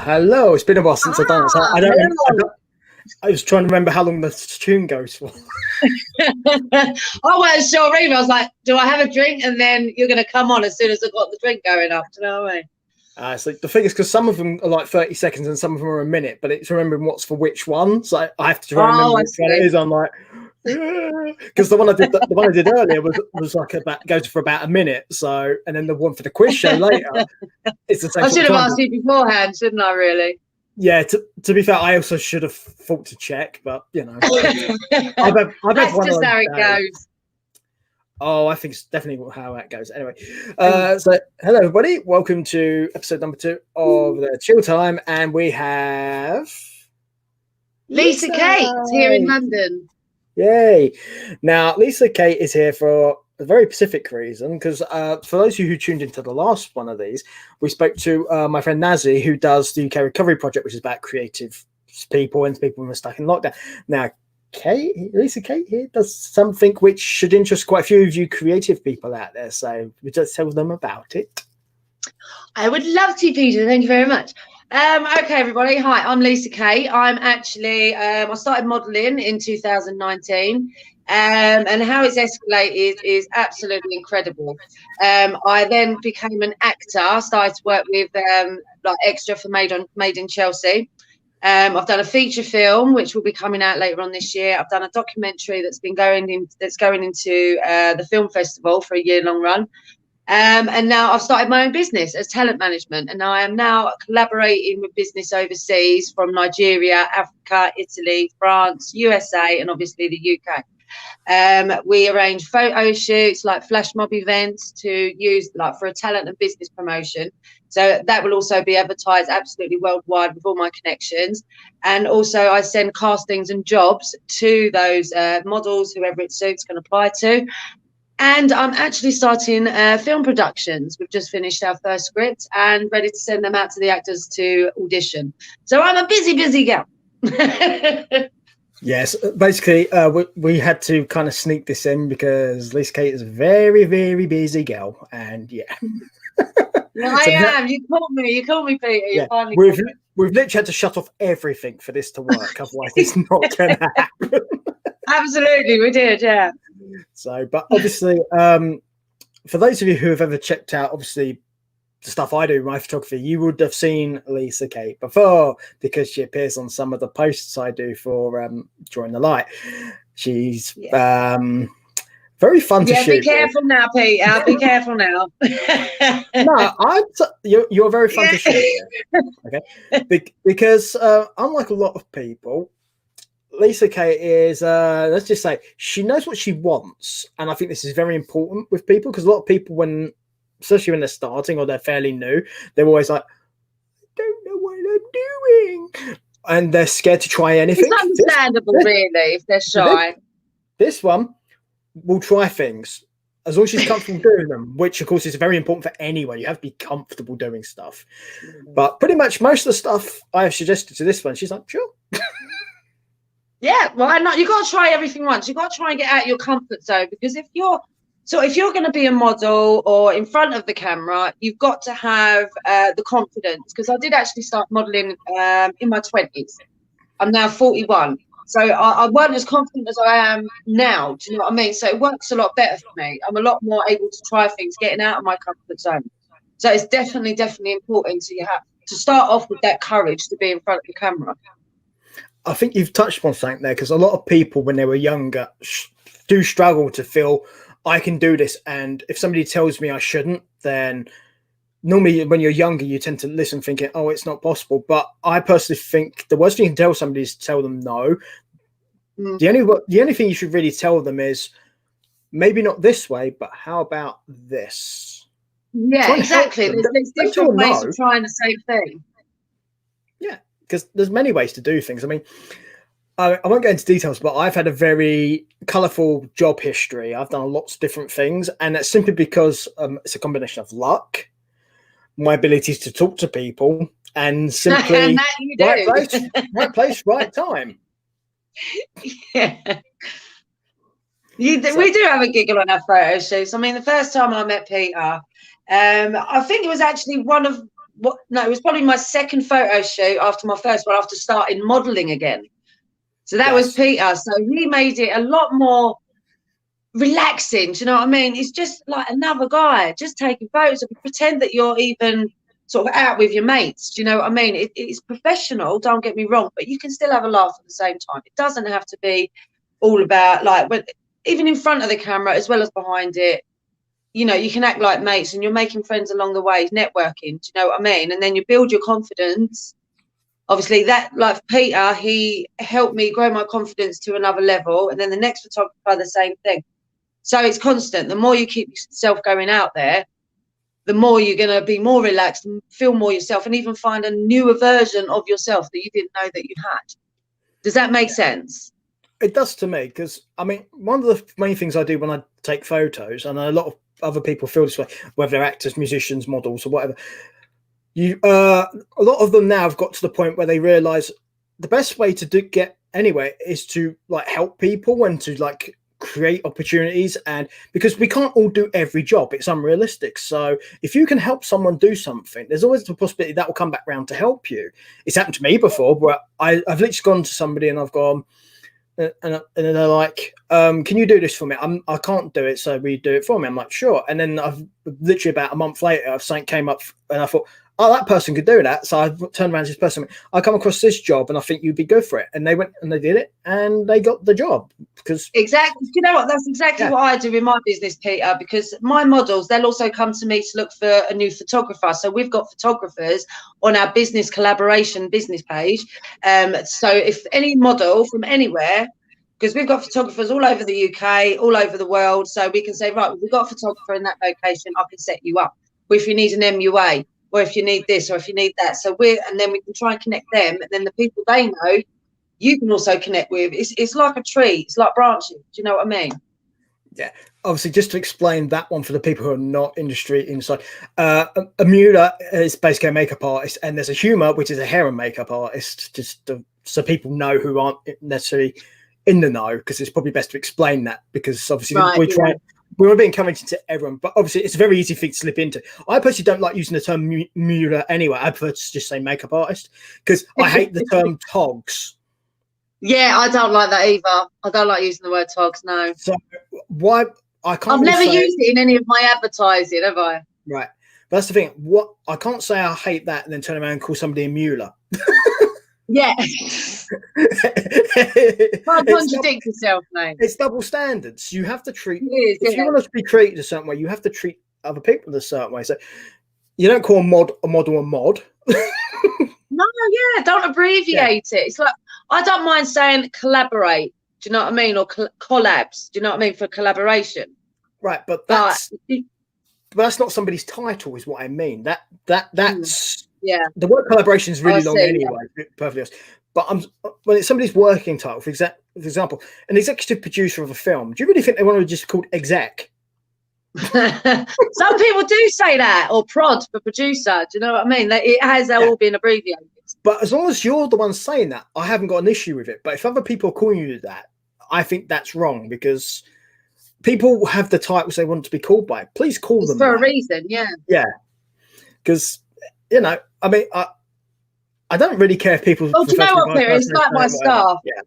Hello. It's been a while since I've done it. So Hello. I was trying to remember how long the tune goes for. I wasn't sure either. I was like, do I have a drink? And then you're going to come on as soon as I've got the drink going up. Do you know what I mean? It's like the thing is because some of them are like 30 seconds and some of them are a minute, but it's remembering what's for which one. So I have to try and remember which one it is. I'm like, because the one I did earlier was like goes for about a minute. So and then the one for the quiz show later, it's the same. I should have asked you beforehand, shouldn't I? Really? Yeah. To be fair, I also should have thought to check, but you know, I've had That's one just how it goes. Oh, I think it's definitely how that goes. Anyway, so hello everybody, welcome to episode number 2 of the Chill Time, and we have Lisa Kate here in London. Yay! Now, Lisa Kate is here for a very specific reason, because for those of you who tuned into the last one of these, we spoke to my friend Nazi, who does the UK Recovery Project, which is about creative people and people who are stuck in lockdown. Now, Lisa Kate here does something which should interest quite a few of you creative people out there. So we just tell them about it. I would love to, Peter. Thank you very much. Okay, everybody. Hi, I'm Lisa Kate. I'm actually, I started modelling in 2019. And how it's escalated is absolutely incredible. I then became an actor, started to work with like extra for Made in Chelsea. I've done a feature film which will be coming out later on this year. I've done a documentary that's going into the film festival for a year-long run. And now I've started my own business as talent management, and I am now collaborating with business overseas from Nigeria, Africa, Italy, France, USA, and obviously the UK. We arrange photo shoots, like flash mob events, to use like for a talent and business promotion. So that will also be advertised absolutely worldwide with all my connections. And also I send castings and jobs to those models, whoever it suits can apply to. And I'm actually starting film productions. We've just finished our first script and ready to send them out to the actors to audition. So I'm a busy girl. Yes, basically, we had to kind of sneak this in because Lisa Kate is a very, very busy girl, and yeah. Yeah, I am. You called me, Peter. Yeah, we've literally had to shut off everything for this to work, otherwise it's not going to happen. Absolutely, we did, yeah. So, but obviously, for those of you who have ever checked out, obviously, the stuff I do, my photography, you would have seen Lisa Kate before because she appears on some of the posts I do for Drawing the Light. She's very fun to shoot. Be careful now, Peter. Be careful now. No, you're very fun to shoot. Okay, because unlike a lot of people, Lisa Kate is, let's just say, she knows what she wants, and I think this is very important with people because a lot of people, especially when they're starting or they're fairly new, they're always like, I don't know what I'm doing, and they're scared to try anything. It's understandable, really, if they're shy. This one will try things as long as she's comfortable doing them, which of course is very important for anyone. You have to be comfortable doing stuff. But pretty much most of the stuff I have suggested to this one, she's like, sure. Yeah, why not? You got to try everything once. You got to try and get out of your comfort zone, because if you're going to be a model or in front of the camera, you've got to have the confidence. Because I did actually start modeling in my 20s. I'm now 41. So I wasn't as confident as I am now. Do you know what I mean? So it works a lot better for me. I'm a lot more able to try things, getting out of my comfort zone. So it's definitely important. So you have to start off with that courage to be in front of the camera. I think you've touched on something there, because a lot of people, when they were younger, do struggle to feel, I can do this. And if somebody tells me I shouldn't, then normally when you're younger, you tend to listen thinking, oh, it's not possible. But I personally think the worst thing you can tell somebody is tell them no. The only thing you should really tell them is maybe not this way, but how about this? Yeah, exactly. There's different ways of trying the same thing. Yeah, because there's many ways to do things. I mean, I won't go into details, but I've had a very colourful job history. I've done lots of different things, and that's simply because it's a combination of luck, my abilities to talk to people, and simply right place, right time. Yeah. We do have a giggle on our photo shoots. I mean, the first time I met Peter, I think it was actually one of what? No, it was probably my second photo shoot after my first one, after starting modelling again. So that was Peter. So he made it a lot more relaxing. Do you know what I mean? It's just like another guy just taking photos, and pretend that you're even sort of out with your mates. Do you know what I mean? It's professional, don't get me wrong, but you can still have a laugh at the same time. It doesn't have to be all about like even in front of the camera as well as behind it. You know, you can act like mates, and you're making friends along the way, networking. Do you know what I mean? And then you build your confidence. Obviously, that, like Peter, he helped me grow my confidence to another level. And then the next photographer, the same thing. So it's constant. The more you keep yourself going out there, the more you're going to be more relaxed and feel more yourself, and even find a newer version of yourself that you didn't know that you had. Does that make sense? It does to me, because I mean, one of the main things I do when I take photos, and a lot of other people feel this way, whether they're actors, musicians, models, or whatever, a lot of them now have got to the point where they realize the best way to get anywhere is to like help people and to like create opportunities. And because we can't all do every job, it's unrealistic. So if you can help someone do something, there's always the possibility that will come back round to help you. It's happened to me before, where I've literally gone to somebody and I've gone, and they're like, can you do this for me? I can't do it, so will you do it for me? I'm like, sure. And then I've literally about a month later, something came up and I thought, oh, that person could do that. So I turned around to this person, I come across this job and I think you'd be good for it. And they went and they did it and they got the job. Because exactly, you know what, that's exactly what I do in my business, Peter, because my models, they'll also come to me to look for a new photographer. So we've got photographers on our business collaboration business page. So if any model from anywhere, because we've got photographers all over the UK, all over the world, so we can say, right, we've got a photographer in that location, I can set you up. Or if you need an MUA, or if you need this, or if you need that. So and then we can try and connect them, and then the people they know, you can also connect with. It's like a tree. It's like branches. Do you know what I mean? Yeah. Obviously, just to explain that one for the people who are not industry inside, a Mueller is basically a makeup artist, and there's a Humour, which is a hair and makeup artist, just so people know who aren't necessarily in the know, because it's probably best to explain that, because obviously we're being encouraged to everyone, but obviously it's a very easy thing to slip into. I personally don't like using the term Mueller anyway. I prefer to just say makeup artist, because I hate the term togs. Yeah, I don't like that either. I don't like using the word togs, no. So why I can't. I've never used it in any of my advertising, have I? Right. But that's the thing. What I can't say I hate that and then turn around and call somebody a Mueller. Yeah. Can't contradict yourself, mate. It's double standards. You have to treat. If you want to be treated a certain way, you have to treat other people a certain way. So you don't call a model a mod. No, yeah, don't abbreviate it. It's like, I don't mind saying collaborate. Do you know what I mean? Or collabs. Do you know what I mean? For collaboration. Right, but that's not somebody's title, is what I mean. That's the word collaboration is really long anyway. Yeah. Perfectly honest. But when it's somebody's working title, for example, an executive producer of a film, do you really think they want to just called exec? Some people do say that, or prod for producer. Do you know what I mean? It has all been abbreviated. But as long as you're the one saying that, I haven't got an issue with it. But if other people are calling you that, I think that's wrong, because people have the titles they want to be called by. Please call them for a reason. Yeah. Yeah. Because, you know, I mean, I don't really care if people. Well, do you know what, Peter? It's like my staff. Yeah.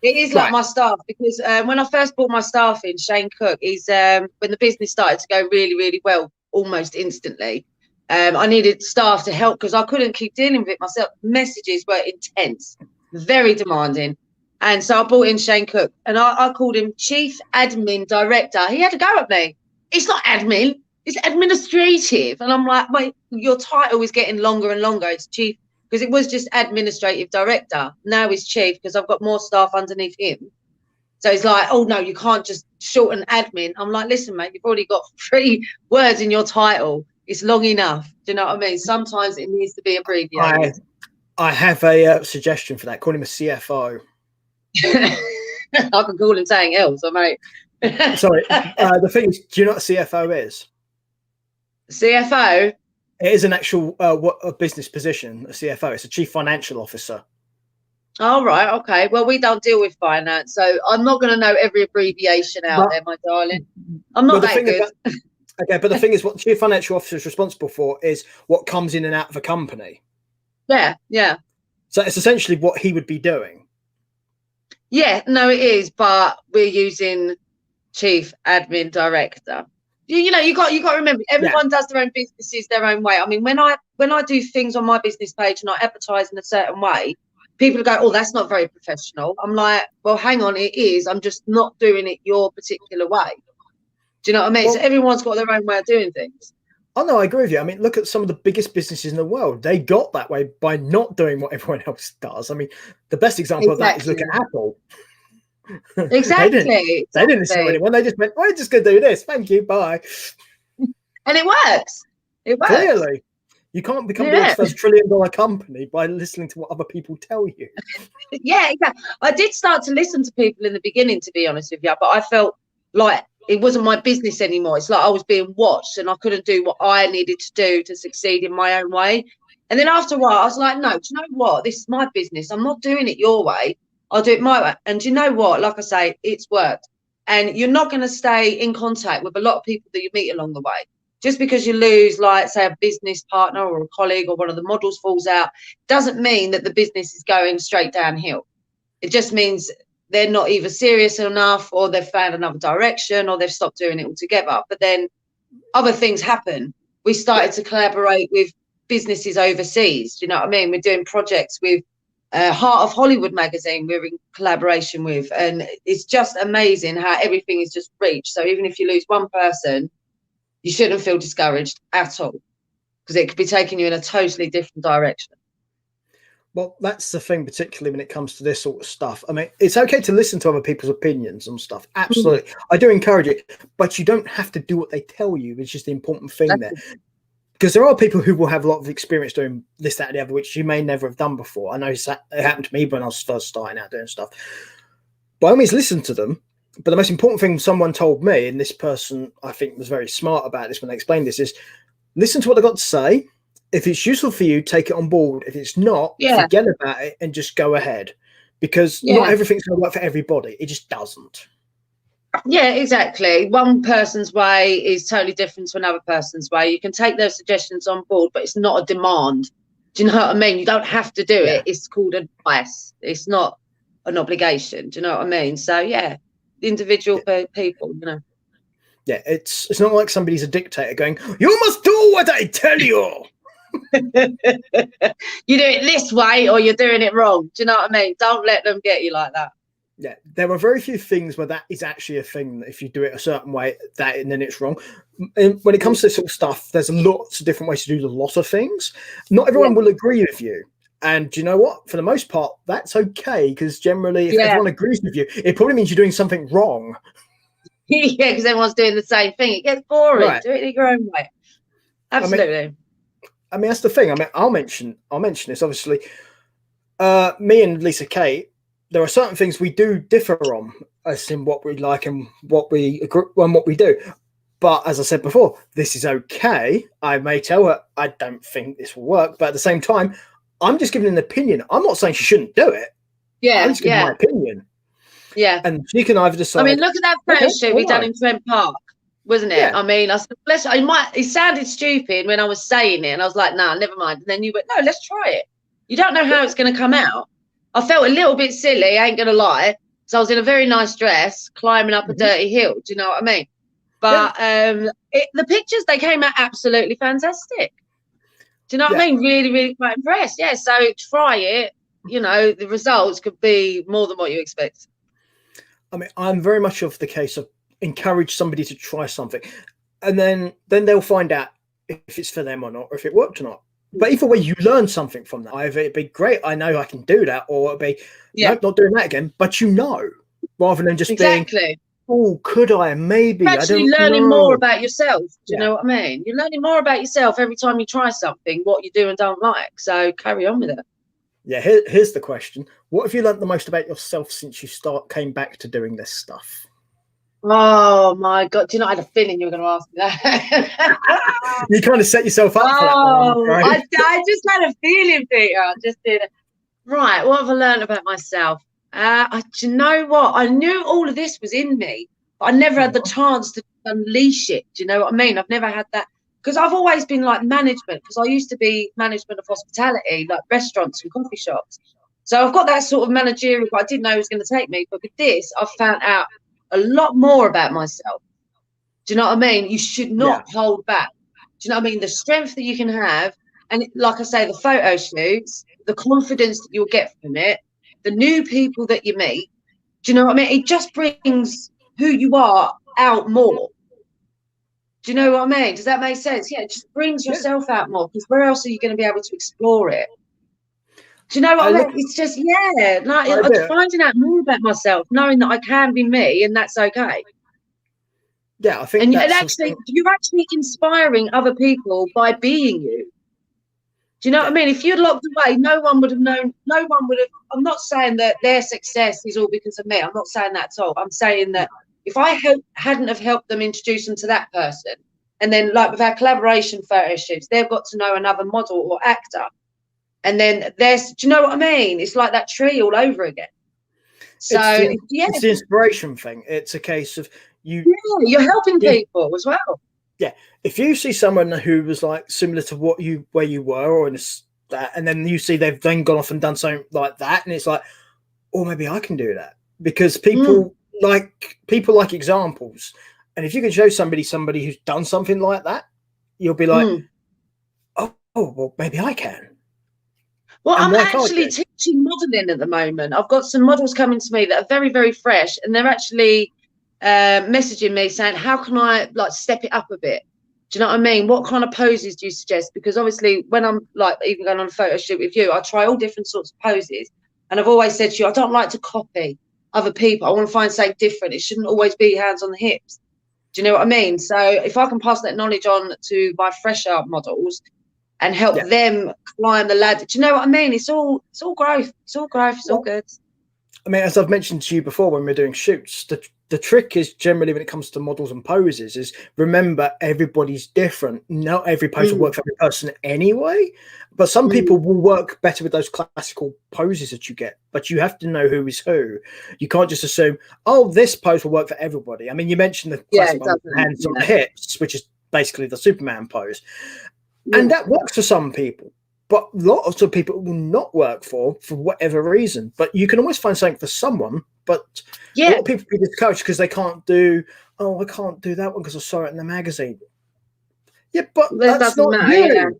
It is like my staff, because when I first brought my staff in, Shane Cook, he's when the business started to go really, really well, almost instantly. I needed staff to help because I couldn't keep dealing with it myself. Messages were intense, very demanding. And so I brought in Shane Cook, and I called him Chief Admin Director. He had to go at me. It's not admin, it's administrative. And I'm like, wait, your title is getting longer and longer. It's Chief, because it was just Administrative Director. Now he's Chief, because I've got more staff underneath him. So it's like, oh, no, you can't just shorten admin. I'm like, listen, mate, you've already got 3 words in your title. It's long enough. Do you know what I mean? Sometimes it needs to be abbreviated. I have a suggestion for that. Call him a CFO. I can call him something else, mate. Sorry. The thing is, do you know what a CFO is? CFO? It is an actual a business position, a CFO. It's a chief financial officer. Oh, right. Okay. Well, we don't deal with finance, so I'm not going to know every abbreviation out there, my darling. I'm not that good. Okay, but the thing is, what the chief financial officer is responsible for is what comes in and out of a company. Yeah, yeah. So it's essentially what he would be doing. Yeah, no, it is, but we're using chief admin director. You know, you got to remember, everyone does their own businesses their own way. I mean, when I do things on my business page and I advertise in a certain way, people go, "Oh, that's not very professional." I'm like, "Well, hang on, it is. I'm just not doing it your particular way." Do you know what I mean? Well, so everyone's got their own way of doing things. Oh no, I agree with you. I mean, look at some of the biggest businesses in the world. They got that way by not doing what everyone else does. I mean, the best example of that is look at Apple. Exactly. They didn't sell anyone. They just went, "We're just going to do this. Thank you. Bye." And it works. It works. Clearly. You can't become the world's first $1 trillion company by listening to what other people tell you. Yeah, exactly. I did start to listen to people in the beginning, to be honest with you, but I felt like it wasn't my business anymore. It's like I was being watched and I couldn't do what I needed to do to succeed in my own way. And then after a while, I was like, no, do you know what? This is my business. I'm not doing it your way. I'll do it my way. And do you know what? Like I say, it's worked. And you're not going to stay in contact with a lot of people that you meet along the way. Just because you lose, like, say, a business partner or a colleague or one of the models falls out, doesn't mean that the business is going straight downhill. It just means they're not either serious enough, or they've found another direction, or they've stopped doing it altogether. But then other things happen. We started to collaborate with businesses overseas. Do you know what I mean? We're doing projects with Heart of Hollywood magazine we're in collaboration with. And it's just amazing how everything is just reached. So even if you lose one person, you shouldn't feel discouraged at all, because it could be taking you in a totally different direction. Well, that's the thing, particularly when it comes to this sort of stuff. I mean, it's okay to listen to other people's opinions and stuff. Absolutely. Mm-hmm. I do encourage it, but you don't have to do what they tell you, which is the important thing there. Because there are people who will have a lot of experience doing this, that, and the other, which you may never have done before. I know it happened to me when I was first starting out doing stuff. By all means, listen to them. But the most important thing someone told me, and this person I think was very smart about this when they explained this, is listen to what they've got to say. If it's useful for you, take it on board. If it's not, forget about it and just go ahead. Because not everything's going to work for everybody. It just doesn't. Yeah, exactly. One person's way is totally different to another person's way. You can take those suggestions on board, but it's not a demand. Do you know what I mean? You don't have to do it. It's called advice. It's not an obligation. Do you know what I mean? So, yeah, individual people, you know. Yeah, it's not like somebody's a dictator going, "You must do what I tell you." You do it this way or you're doing it wrong. Do you know what I mean? Don't let them get you like that. Yeah, there are very few things where that is actually a thing. That if you do it a certain way, and then it's wrong. And when it comes to this sort of stuff, there's lots of different ways to do a lot of things. Not everyone will agree with you. And do you know what? For the most part, that's okay, because generally, if everyone agrees with you, it probably means you're doing something wrong. Yeah, because everyone's doing the same thing. It gets boring. Right. Do it in your own way. Absolutely. I mean, that's the thing. I mean, I'll mention this. Obviously, me and Lisa Kay, there are certain things we do differ on, as in what we like and what we agree and what we do. But as I said before, this is okay. I may tell her I don't think this will work, but at the same time, I'm just giving an opinion. I'm not saying she shouldn't do it. Yeah, I'm just giving my opinion. Yeah, and she can either decide. I mean, look at that first shoot we done in Trent Park, wasn't it? Yeah. I mean, I said, it sounded stupid when I was saying it, and I was like, "Nah, never mind." And then you went, "No, let's try it." You don't know how it's going to come out. I felt a little bit silly, I ain't going to lie. So I was in a very nice dress, climbing up a dirty hill. Do you know what I mean? But the pictures, they came out absolutely fantastic. Do you know what I mean? Really, really quite impressed. Yeah, so try it. You know, the results could be more than what you expect. I mean, I'm very much of the case of encourage somebody to try something, and then they'll find out if it's for them or not, or if it worked or not. But either way, you learn something from that. Either it'd be great, I know I can do that, or it'd be nope, not doing that again. But you know, rather than just being, oh, could I? Maybe. You're actually learning more about yourself. Do you know what I mean? You're learning more about yourself every time you try something, what you do and don't like. So carry on with it. Yeah, here's the question. What have you learned the most about yourself since you came back to doing this stuff? Oh, my God. Do you know, I had a feeling you were going to ask me that. You kind of set yourself up for that one, right? I just had a feeling, Peter. I just did. Right, what have I learned about myself? Do you know what? I knew all of this was in me, but I never had the chance to unleash it. Do you know what I mean? I've never had that, because I've always been like management, because I used to be management of hospitality, like restaurants and coffee shops. So I've got that sort of managerial, but I didn't know it was going to take me. But with this, I've found out a lot more about myself. Do you know what I mean? You should not hold back. Do you know what I mean? The strength that you can have, and like I say, the photo shoots, the confidence that you'll get from it, the new people that you meet. Do you know what I mean? It just brings who you are out more. Do you know what I mean? Does that make sense? Yeah, it just brings yourself out more, because where else are you going to be able to explore it? Do you know what I mean? It's just, I'm finding out more about myself, knowing that I can be me, and that's okay. Yeah, I think and actually, you're actually inspiring other people by being you. Do you know what I mean? If you'd locked away, no one would have known. No one would have. I'm not saying that their success is all because of me. I'm not saying that at all. I'm saying that if I hadn't have helped them introduce them to that person, and then like with our collaboration photo shoots, they've got to know another model or actor, and then there's, do you know what I mean? It's like that tree all over again. So it's the inspiration thing. It's a case of you're helping people as well. Yeah, if you see someone who was like similar to where you were, or in that, and then you see they've then gone off and done something like that, and it's like, oh, maybe I can do that, because people like examples, and if you can show somebody who's done something like that, you'll be like, oh, well, maybe I can. Well, I'm actually teaching modelling at the moment. I've got some models coming to me that are very, very fresh, and they're actually messaging me saying, how can I like step it up a bit? Do you know what I mean? What kind of poses do you suggest? Because obviously when I'm like even going on a photo shoot with you, I try all different sorts of poses, and I've always said to you, I don't like to copy other people. I want to find something different. It shouldn't always be hands on the hips. Do you know what I mean? So if I can pass that knowledge on to my fresher models and help them climb the ladder, do you know what I mean? It's all growth. It's all growth. It's all good. I mean, as I've mentioned to you before, when we're doing shoots, the trick is generally when it comes to models and poses is remember everybody's different. Not every pose will work for every person anyway, but some people will work better with those classical poses that you get, but you have to know who is who. You can't just assume, oh, this pose will work for everybody. I mean, you mentioned the classical hands on the hips, which is basically the Superman pose. And that works for some people. But lots of people will not work for whatever reason. But you can always find something for someone. But a lot of people be discouraged because they can't do, I can't do that one because I saw it in the magazine. Yeah, but that's not you.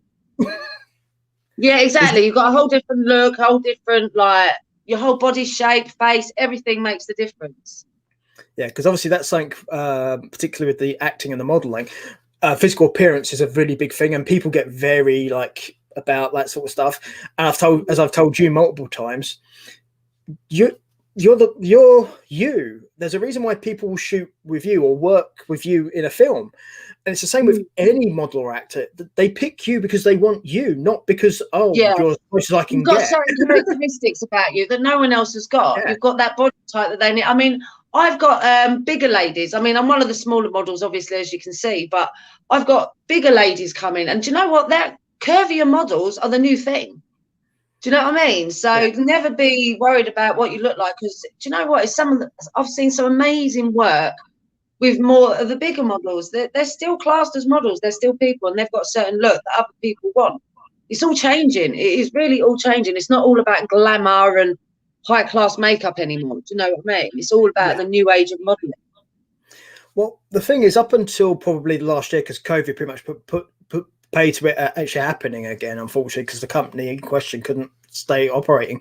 Yeah, exactly. You've got a whole different look, whole different, like, your whole body shape, face, everything makes the difference. Yeah, because obviously that's something, particularly with the acting and the modelling, physical appearance is a really big thing, and people get very, like, about that sort of stuff. And I've told you multiple times, you're you. There's a reason why people will shoot with you or work with you in a film, and it's the same with any model or actor. They pick you because they want you, not because you're as much as I can get. You've got certain characteristics about you that no one else has got. You've got that body type that they need. I mean, I've got bigger ladies. I mean, I'm one of the smaller models, obviously, as you can see, but I've got bigger ladies coming, and do you know what? That curvier models are the new thing. Do you know what I mean? So never be worried about what you look like, because do you know what? It's I've seen some amazing work with more of the bigger models. They're still classed as models. They're still people, and they've got a certain look that other people want. It's all changing. It is really all changing. It's not all about glamour and high class makeup anymore. Do you know what I mean? It's all about the new age of modeling. Well, the thing is, up until probably last year, because COVID pretty much put pay to it actually happening again, unfortunately, because the company in question couldn't stay operating.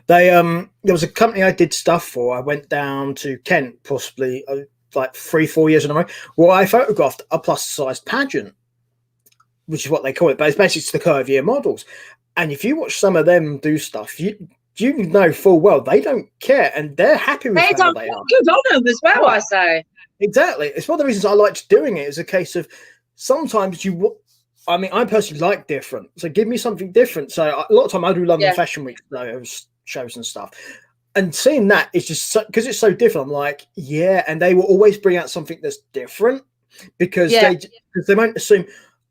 There was a company I did stuff for. I went down to Kent possibly like 3-4 years in a row, where I photographed a plus sized pageant, which is what they call it, but it's basically the curvier models. And if you watch some of them do stuff, you know full well they don't care, and they're happy with how they are. Good on them as well, I say. Exactly. It's one of the reasons I liked doing it. Is a case of sometimes I mean, I personally like different, so give me something different. So a lot of time I do London Fashion Week shows and stuff, and seeing that is just because it's so different. I'm like, and they will always bring out something that's different because they won't assume,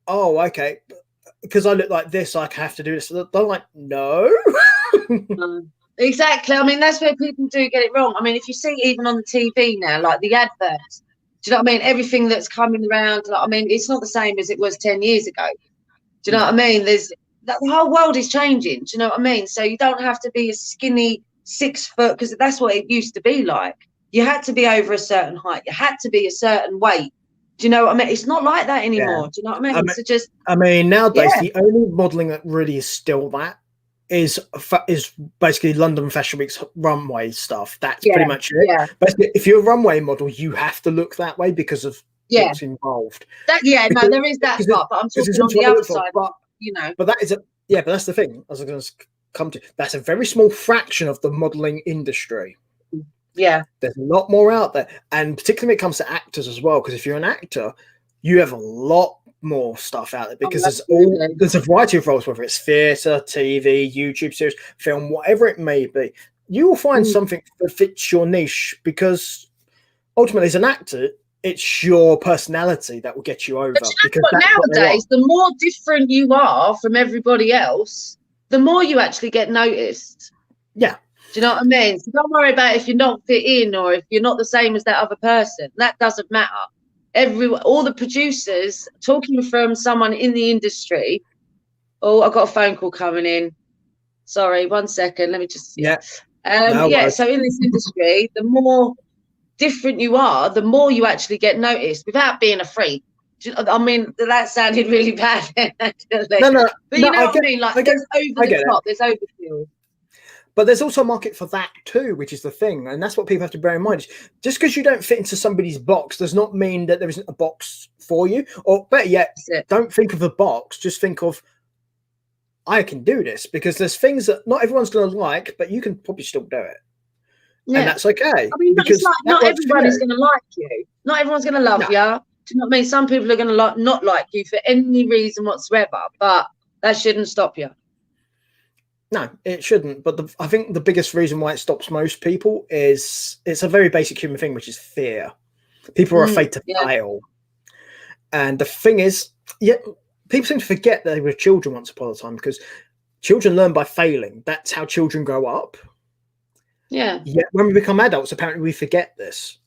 oh, okay, because I look like this, I have to do this. They're like, no. Exactly. I mean, that's where people do get it wrong. I mean, if you see even on the TV now, like the adverts, Do you know what I mean? Everything that's coming around, like, I mean, it's not the same as it was 10 years ago. Do you know what I mean? The whole world is changing. Do you know what I mean? So you don't have to be a skinny 6 foot, because that's what it used to be like. You had to be over a certain height. You had to be a certain weight. Do you know what I mean? It's not like that anymore. Yeah. Do you know what I mean? So just, nowadays the only modelling that really is still that is basically London Fashion Week's runway stuff. That's pretty much it. Yeah. Basically, if you're a runway model, you have to look that way because of what's involved. There is that part, but I'm talking on the other side. But but that's the thing. As I'm going to come to, that's a very small fraction of the modelling industry. Yeah, there's a lot more out there, and particularly when it comes to actors as well. Because if you're an actor, you have a lot more stuff out there, because there's a variety of roles, whether it's theatre, TV, YouTube series, film, whatever it may be. You will find something that fits your niche, because ultimately, as an actor, it's your personality that will get you over. But nowadays, the more different you are from everybody else, the more you actually get noticed. Yeah. Do you know what I mean? So don't worry about if you're not fit in or if you're not the same as that other person. That doesn't matter. All the producers, talking from someone in the industry. Oh, I've got a phone call coming in. Sorry, 1 second. Let me just. So in this industry, the more different you are, the more you actually get noticed without being a freak. I mean, that sounded really bad. No. But you know what I mean? Like, there's over the top, there's overkill. But there's also a market for that too, which is the thing. And that's what people have to bear in mind. Just because you don't fit into somebody's box does not mean that there isn't a box for you. Or better yet, don't think of a box. Just think of, I can do this. Because there's things that not everyone's going to like, but you can probably still do it. Yeah. And that's okay. I mean, because not everyone is going to like you. Not everyone's going to love you. Do you know what I mean? Some people are going to not like you for any reason whatsoever. But that shouldn't stop you. No, it shouldn't. But I think the biggest reason why it stops most people is it's a very basic human thing, which is fear. People are afraid to fail. And the thing is, people seem to forget that they were children once upon a time, because children learn by failing. That's how children grow up. Yeah. Yet when we become adults, apparently we forget this.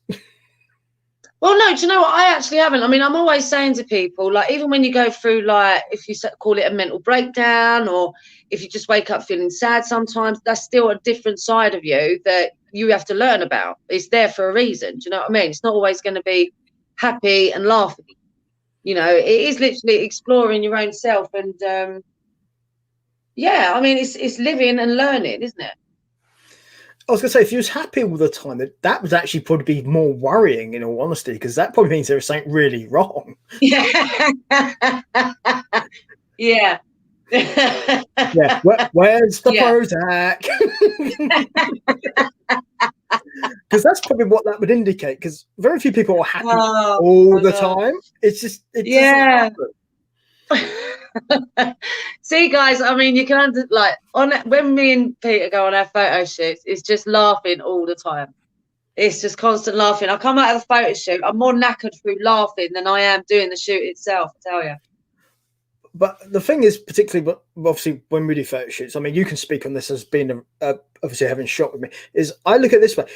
Well, no, do you know what? I actually haven't. I mean, I'm always saying to people, like, even when you go through, like, if you call it a mental breakdown, or if you just wake up feeling sad sometimes, that's still a different side of you that you have to learn about. It's there for a reason. Do you know what I mean? It's not always going to be happy and laughing. You know, it is literally exploring your own self. And, I mean, it's living and learning, isn't it? I was going to say, if you was happy all the time, that would actually probably be more worrying, in all honesty, because that probably means there was something really wrong. Yeah. Yeah. Where's the Prozac? Because that's probably what that would indicate, because very few people are happy all the time. It's just, See, guys, I mean, you can when me and Peter go on our photo shoots, it's just laughing all the time. It's just constant laughing. I come out of the photo shoot, I'm more knackered through laughing than I am doing the shoot itself, I tell you. But the thing is, particularly, obviously, when we do photo shoots, I mean, you can speak on this as being obviously having shot with me, is I look at it this way.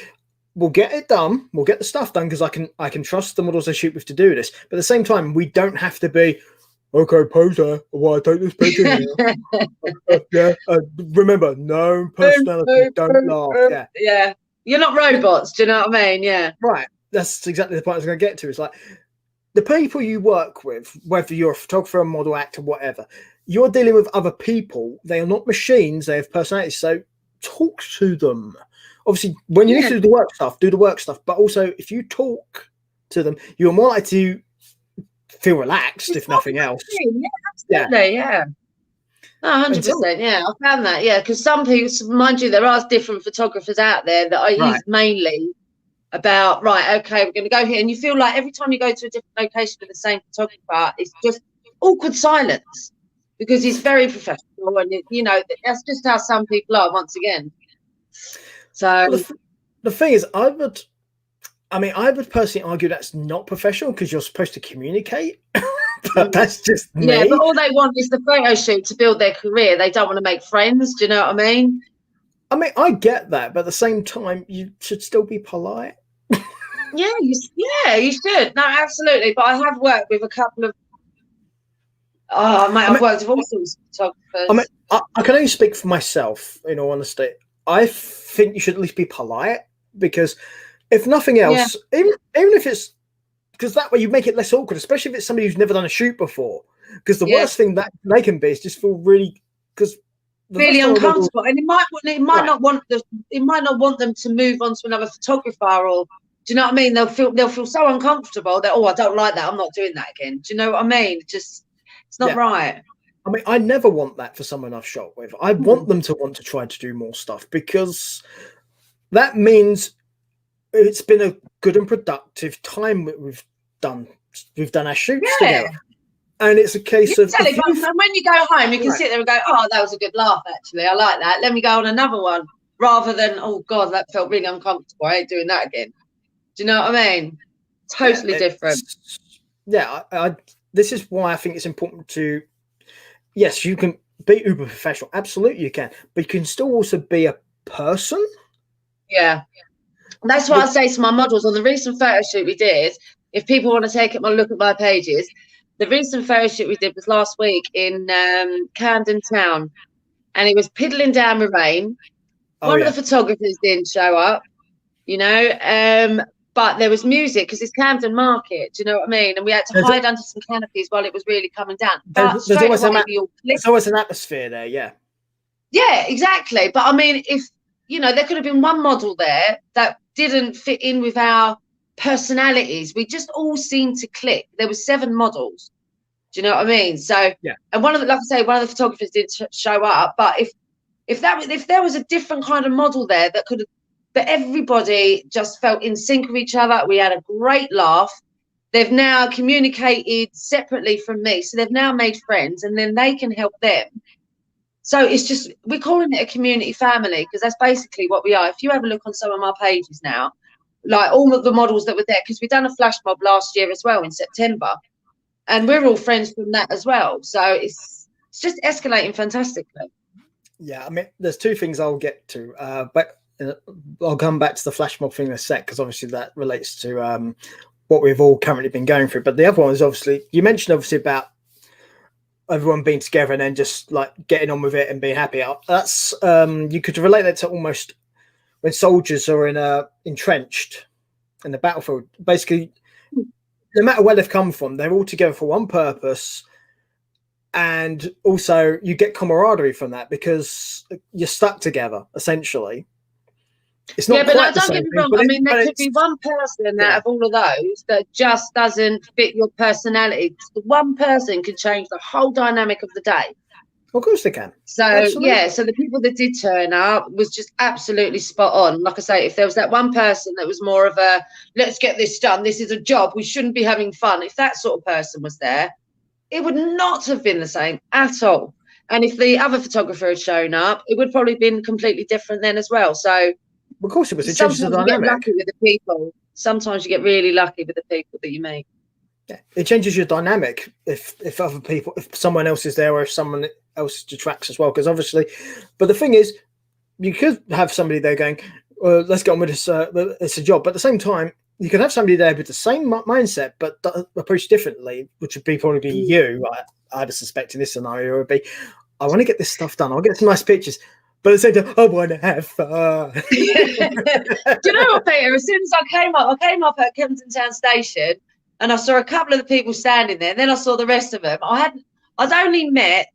We'll get it done. We'll get the stuff done, because I can trust the models I shoot with to do this. But at the same time, we don't have to be, okay, poser, I take this picture here. Remember, no personality, don't laugh. Yeah. You're not robots, do you know what I mean? Yeah. Right. That's exactly the point I was going to get to. It's like, the people you work with, whether you're a photographer, a model, actor, whatever, you're dealing with other people. They are not machines. They have personalities. So talk to them. Obviously, when you need to do the work stuff, do the work stuff. But also, if you talk to them, you're more likely to feel relaxed, if nothing else. Yeah, absolutely, yeah. 100%, yeah. I found that, because some people, mind you, there are different photographers out there that I use mainly about, okay, we're going to go here. And you feel like every time you go to a different location with the same photographer, it's just awkward silence, because he's very professional. And, that's just how some people are, once again. So the thing is, I would personally argue that's not professional, because you're supposed to communicate. But that's just me. Yeah, but all they want is the photo shoot to build their career. They don't want to make friends. Do you know what I mean? I mean, I get that, but at the same time, you should still be polite. Yeah, you should. No, absolutely. But I have worked with a couple of. Oh, mate, I've worked with all sorts of photographers. I can only speak for myself, in all honesty. I think you should at least be polite, because if nothing else, even if it's, because that way you make it less awkward, especially if it's somebody who's never done a shoot before. Because the worst thing that they can be is just feel really, because really uncomfortable, and it might not want them to move on to another photographer, or do you know what I mean? They'll feel so uncomfortable that, oh, I don't like that, I'm not doing that again. Do you know what I mean? It's not right. I mean, I never want that for someone I've shot with. I want them to want to try to do more stuff, because that means it's been a good and productive time that we've done our shoots together. And it's a case of and when you go home, you can sit there and go, oh, that was a good laugh, actually. I like that. Let me go on another one, rather than, oh God, that felt really uncomfortable. I ain't doing that again. Do you know what I mean? Totally different. Yeah, this is why I think it's important to, yes, you can be uber professional. Absolutely you can. But you can still also be a person. Yeah. That's what I say to my models on the recent photo shoot we did. If people want to take a look at my pages, the recent photo shoot we did was last week in Camden Town, and it was piddling down with rain. One of the photographers didn't show up, but there was music, because it's Camden Market. Do you know what I mean? And we had to hide under some canopies while it was really coming down. But there's always an atmosphere there, yeah. Yeah, exactly. But I mean, if there could have been one model there that didn't fit in with our personalities. We just all seemed to click. There were 7 models. Do you know what I mean? So and one of the photographers did show up, but if there was a different kind of model there but everybody just felt in sync with each other. We had a great laugh. They've now communicated separately from me, so they've now made friends, and then they can help them. So it's just, we're calling it a community family, because that's basically what we are. If you have a look on some of my pages now, like all of the models that were there, because we've done a flash mob last year as well in September, and we're all friends from that as well. So it's just escalating fantastically. Yeah, I mean, there's 2 things I'll get to, but I'll come back to the flash mob thing in a sec, because obviously that relates to what we've all currently been going through. But the other one is, obviously, you mentioned about everyone being together and then just like getting on with it and being happy. That's you could relate that to almost when soldiers are entrenched in the battlefield. Basically, no matter where they've come from, they're all together for one purpose, and also you get camaraderie from that because you're stuck together essentially. It's not but no, don't get me wrong. I mean, there could be one person out of all of those that just doesn't fit your personality. The one person can change the whole dynamic of the day. Of course they can. So absolutely. So the people that did turn up was just absolutely spot on. Like I say, if there was that one person that was more of a, let's get this done, this is a job, we shouldn't be having fun. If that sort of person was there, it would not have been the same at all. And if the other photographer had shown up, it would probably have been completely different then as well. So of course it was. Sometimes you get lucky with the people. Sometimes you get really lucky with the people that you meet. Yeah, it changes your dynamic if someone else is there, or if someone else detracts as well. Because obviously, but the thing is, you could have somebody there going, let's get on with this, it's a job. But at the same time, you could have somebody there with the same mindset, but approach differently, which would probably be you. I'd suspect in this scenario would be, I want to get this stuff done. I'll get some nice pictures. But at the same time, I want to have fun. Do you know what, Peter? As soon as I came up at Camden Town Station, and I saw a couple of the people standing there, and then I saw the rest of them. I'd only met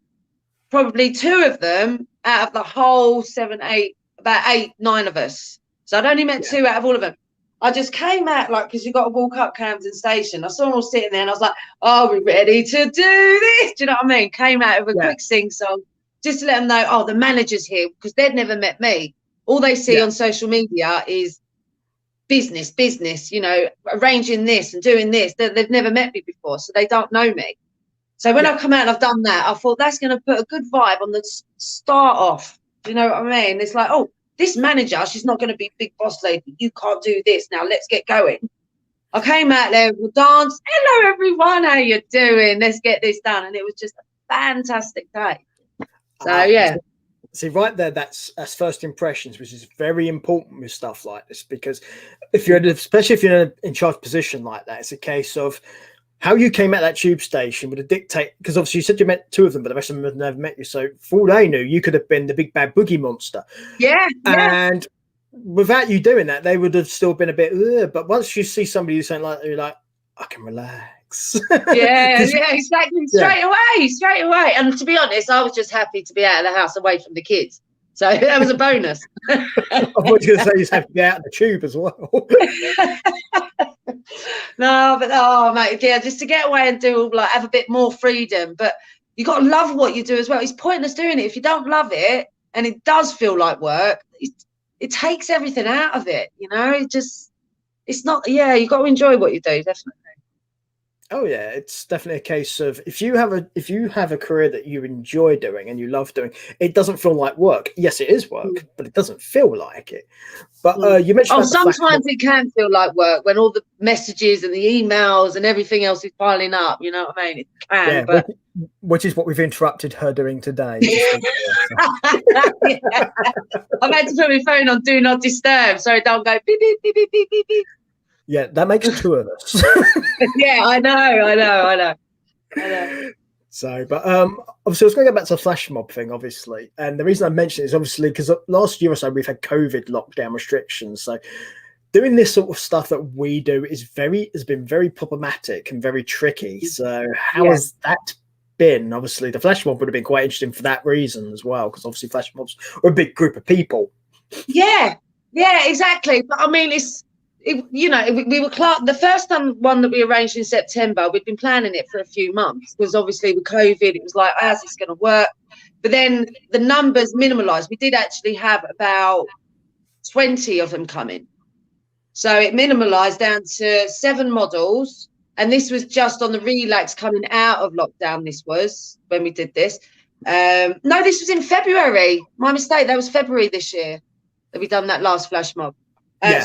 probably 2 of them out of the whole 7, 8, about 8, 9 of us. So I'd only met 2 out of all of them. I just came out, because you've got to walk up Camden Station. I saw them all sitting there, and I was like, are we ready to do this? Do you know what I mean? Came out with a quick sing-song, just to let them know, oh, the manager's here, because they'd never met me. All they see on social media is business, arranging this and doing this. They've never met me before, so they don't know me. So when I've come out and I've done that, I thought that's going to put a good vibe on the start off. Do you know what I mean? It's like, oh, this manager, she's not going to be big boss lady. You can't do this now. Let's get going. I came out there with a dance. Hello, everyone. How you doing? Let's get this done. And it was just a fantastic day. So, yeah. See, right there, that's first impressions, which is very important with stuff like this, because if you're, especially if you're in a in charge position like that, it's a case of how you came at that tube station would dictate, because obviously you said you met two of them, but the rest of them had never met you. So for all they knew, you could have been the big bad boogie monster. Yeah, And without you doing that, they would have still been a bit. Ugh. But once you see somebody who's saying like, you're like, I can relax. yeah, exactly. Straight away. And to be honest, I was just happy to be out of the house, away from the kids. So that was a bonus. I was going to say you have to be out of the tube as well. No, but oh mate, yeah, just to get away and do like have a bit more freedom. But you got to love what you do as well. It's pointless doing it if you don't love it, and it does feel like work. It takes everything out of it, you know. It's not. Yeah, you got to enjoy what you do, definitely. Oh yeah, it's definitely a case of if you have a career that you enjoy doing and you love doing, it doesn't feel like work. Yes, it is work, but it doesn't feel like it. But you mentioned sometimes it can feel like work when all the messages and the emails and everything else is piling up. You know what I mean? It can, yeah, but which is what we've interrupted her doing today. Yeah. I've had to put my phone on do not disturb, so it don't go beep beep beep beep beep beep beep. Yeah, that makes two of us. Yeah, I know. So, but obviously, I was going to go back to the flash mob thing, obviously, and the reason I mentioned it is obviously because last year or so we've had COVID lockdown restrictions. So, doing this sort of stuff that we do has been very problematic and very tricky. So, how has that been? Obviously, the flash mob would have been quite interesting for that reason as well, because obviously, flash mobs are a big group of people. Yeah, exactly. But I mean, we were the first one that we arranged in September. We'd been planning it for a few months because obviously with COVID, it was like, how's this going to work? But then the numbers minimalised. We did actually have about 20 of them coming. So it minimalised down to 7 models. And this was just on the relax coming out of lockdown. This was when we did this. No, this was in February. My mistake. That was February this year that we done that last flash mob.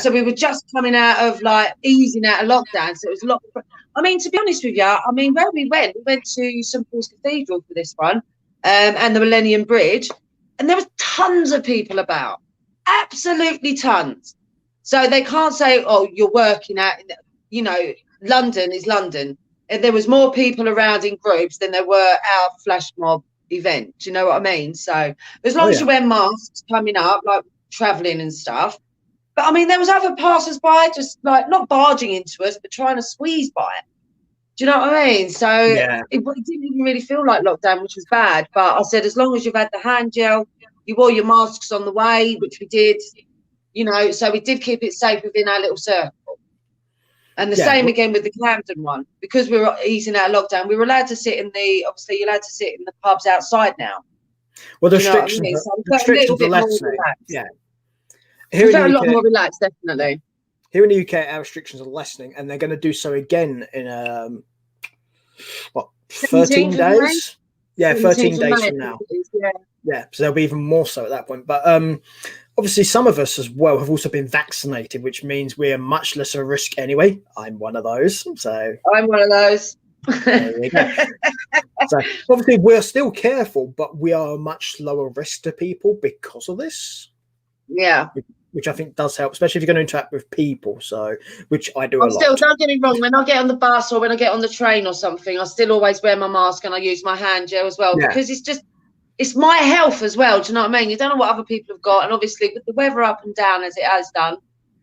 So we were just coming out of easing out of lockdown. So it was a lot. I mean, to be honest with you, where we went to St Paul's Cathedral for this one, and the Millennium Bridge, and there was tons of people about, absolutely tons. So they can't say, oh, you're working at, London is London. And there was more people around in groups than there were our flash mob event. Do you know what I mean? So as long as you wear masks coming up, like traveling and stuff. But I mean, there was other passers-by just not barging into us, but trying to squeeze by it. Do you know what I mean? So it didn't even really feel like lockdown, which was bad. But I said, as long as you've had the hand gel, you wore your masks on the way, which we did, so we did keep it safe within our little circle. And the same again with the Camden one, because we were easing out lockdown, we were allowed to sit obviously you're allowed to sit in the pubs outside now. Well, the restrictions are lessening. Yeah. Here a lot more relaxed, definitely. Here in the UK, our restrictions are lessening, and they're going to do so again in 13 days? Yeah, 13 days from now. Yeah, so there'll be even more so at that point. But obviously, some of us as well have also been vaccinated, which means we're much less a risk anyway. I'm one of those. So I'm one of those. There you go. So obviously, we're still careful, but we are a much lower risk to people because of this. Yeah. Which I think does help, especially if you're going to interact with people. So, which I do a lot. Still, don't get me wrong. When I get on the bus or when I get on the train or something, I still always wear my mask and I use my hand gel as well because it's my health as well. Do you know what I mean? You don't know what other people have got, and obviously with the weather up and down as it has done.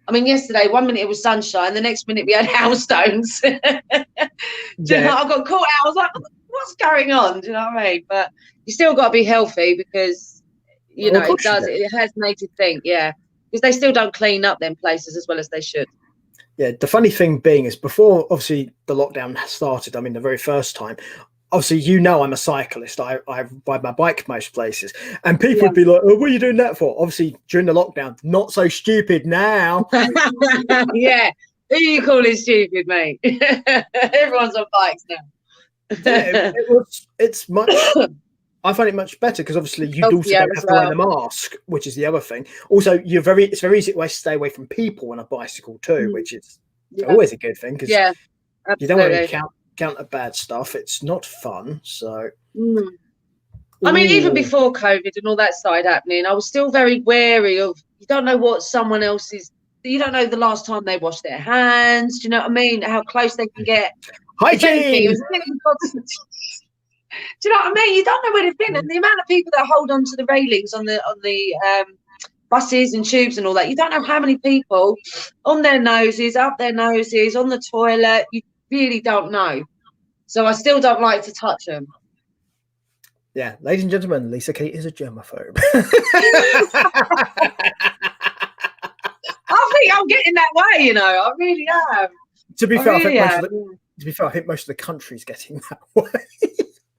I mean, yesterday, 1 minute it was sunshine, the next minute we had hailstones. I got caught out. I was like, what's going on? Do you know what I mean? But you still got to be healthy because it has made you think, because they still don't clean up them places as well as they should. Yeah, the funny thing being is before, obviously, the lockdown started, the very first time, obviously, I'm a cyclist. I ride my bike most places. And people would be like, oh, what are you doing that for? Obviously, during the lockdown, not so stupid now. Yeah. Who are you calling stupid, mate? Everyone's on bikes now. Yeah, it's much... I find it much better because obviously you also don't have to wear the mask, which is the other thing. Also, it's very easy to stay away from people on a bicycle too, which is always a good thing because you don't want to encounter bad stuff. It's not fun. So I mean, even Ooh. before COVID and all that started happening, I was still very wary of, you don't know what someone else is, you don't know the last time they washed their hands. Do you know what I mean? How close they can get. If anything, it Hygiene. was a bit of a constant. Do you know what I mean? You don't know where they've been, and the amount of people that hold on to the railings on the buses and tubes and all that. You don't know how many people on their noses, up their noses, on the toilet. You really don't know. So I still don't like to touch them. Yeah, ladies and gentlemen, Lisa Kate is a germaphobe. I think I'm getting that way, you know. I really am. To be I fair, really I am. think most of the country's getting that way.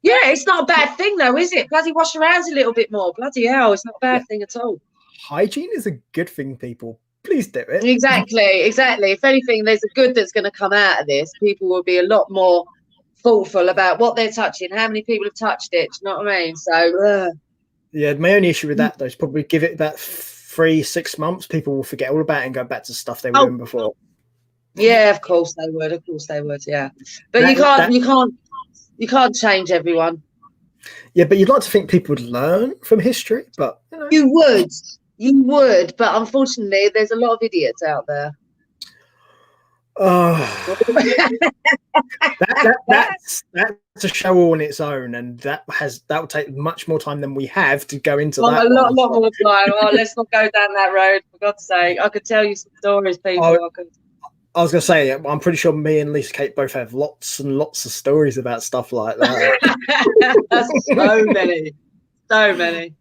Yeah, it's not a bad thing though, is it? Bloody wash your hands a little bit more. Bloody hell, it's not a bad thing at all. Hygiene is a good thing, people. Please do it. Exactly. If anything, there's a good that's going to come out of this. People will be a lot more thoughtful about what they're touching, how many people have touched it. Do you know what I mean? So, yeah, my only issue with that though is probably give it about 3-6 months. People will forget all about it and go back to stuff they were doing before. Yeah, of course they would. Of course they would. Yeah, but you can't change everyone. Yeah, but you'd like to think people would learn from history, but you would, but unfortunately, there's a lot of idiots out there. That's a show on its own, and that will take much more time than we have to go into that. A lot more time. Oh, let's not go down that road, for God's sake. I could tell you some stories, people. I was going to say, I'm pretty sure me and Lisa Kate both have lots and lots of stories about stuff like that. So many.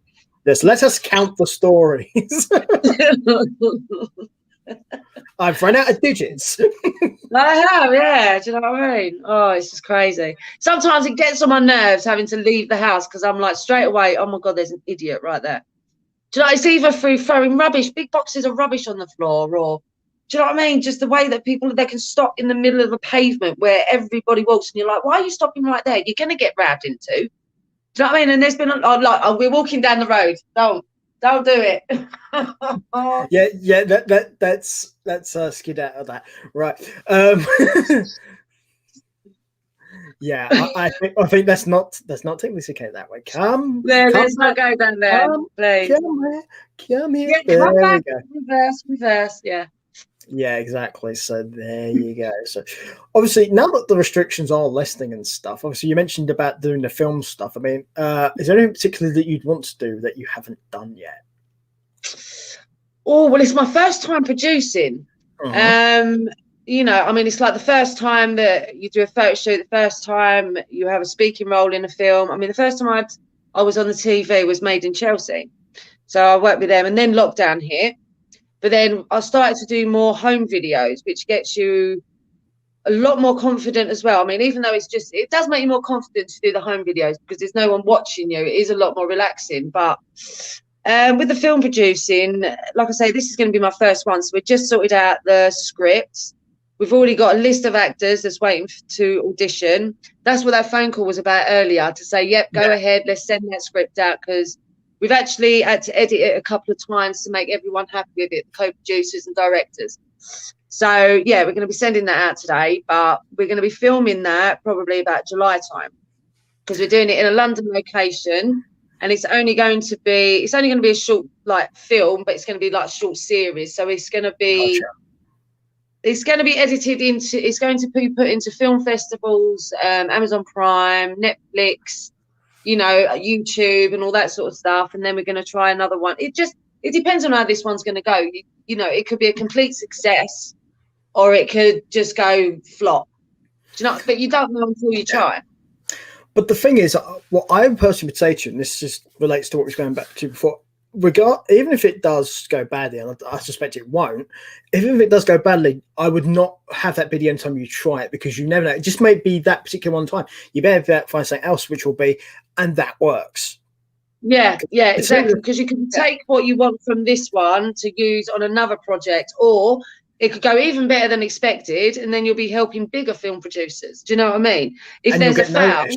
Yes, let us count the stories. I've run out of digits. I have, yeah. Do you know what I mean? Oh, it's just crazy. Sometimes it gets on my nerves having to leave the house because I'm like straight away, oh my God, there's an idiot right there. Do you know, it's either through throwing rubbish, big boxes of rubbish on the floor, or do you know what I mean? Just the way that they can stop in the middle of a pavement where everybody walks, and you're like, why are you stopping right there? You're going to get rammed into. Do you know what I mean? And there's been we're walking down the road. Don't do it. yeah. That's skid out of that, right? Yeah, I think that's not technically okay that way. Let's not go down there, please. Come here. Yeah, there we go. Reverse. Yeah. Yeah, exactly. So there you go. So obviously, now that the restrictions are lessening and stuff, obviously you mentioned about doing the film stuff. I mean, is there anything particularly that you'd want to do that you haven't done yet? Oh, well, it's my first time producing. You know, I mean, it's like the first time that you do a photo shoot, the first time you have a speaking role in a film. I mean, the first time I was on the TV was Made in Chelsea. So I worked with them, and then lockdown hit. But then I started to do more home videos, which gets you a lot more confident as well. I mean, even though it does make you more confident to do the home videos because there's no one watching you. It is a lot more relaxing. But with the film producing, like I say, this is going to be my first one. So we just sorted out the scripts. We've already got a list of actors that's waiting to audition. That's what that phone call was about earlier, to say, yep, go ahead, let's send that script out, because we've actually had to edit it a couple of times to make everyone happy with it, the co-producers and directors. So, yeah, we're going to be sending that out today, but we're going to be filming that probably about July time, because we're doing it in a London location, and it's only going to be a short film, but it's going to be like a short series. So it's going to be edited into, it's going to be put into film festivals, Amazon Prime, Netflix, you know, YouTube and all that sort of stuff. And then we're going to try another one. It depends on how this one's going to go. You know, it could be a complete success or it could just go flop. Do you know? But you don't know until you try. But the thing is, what I personally would say to you, and this just relates to what we were going back to before, even if it does go badly, and I suspect it won't, even if it does go badly, I would not have that video anytime you try it, because you never know. It just may be that particular one time. You better find something else which will be, and that works. Yeah, exactly. Because you can take what you want from this one to use on another project, or it could go even better than expected, and then you'll be helping bigger film producers. Do you know what I mean? If there's a foul.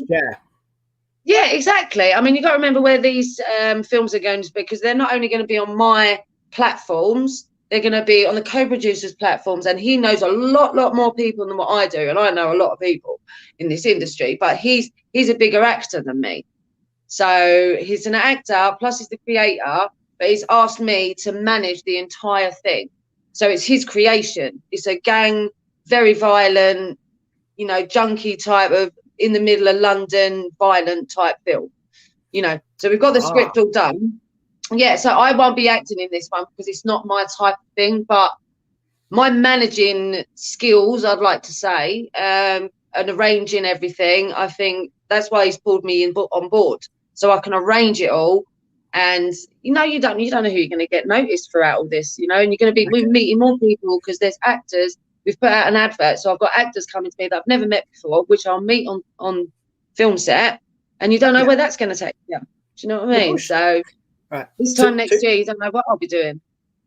Yeah, exactly. I mean, you got to remember where these films are going to be, because they're not only going to be on my platforms, they're going to be on the co-producers' platforms, and he knows a lot more people than what I do, and I know a lot of people in this industry, but he's a bigger actor than me. So he's an actor, plus he's the creator, but he's asked me to manage the entire thing. So it's his creation. It's a gang, very violent, you know, junkie type of in the middle of London, violent type film. You know, so we've got the script all done. Yeah, so I won't be acting in this one because it's not my type of thing, but my managing skills, I'd like to say, and arranging everything, I think that's why he's pulled me on board, so I can arrange it all. And you know, you don't know who you're going to get noticed throughout all this, you know, and you're going to be we're meeting more people because there's actors. We've put out an advert, so I've got actors coming to me that I've never met before, which I'll meet on film set, and you don't know where that's going to take you. Do you know what I mean? So this time next year, you don't know what I'll be doing.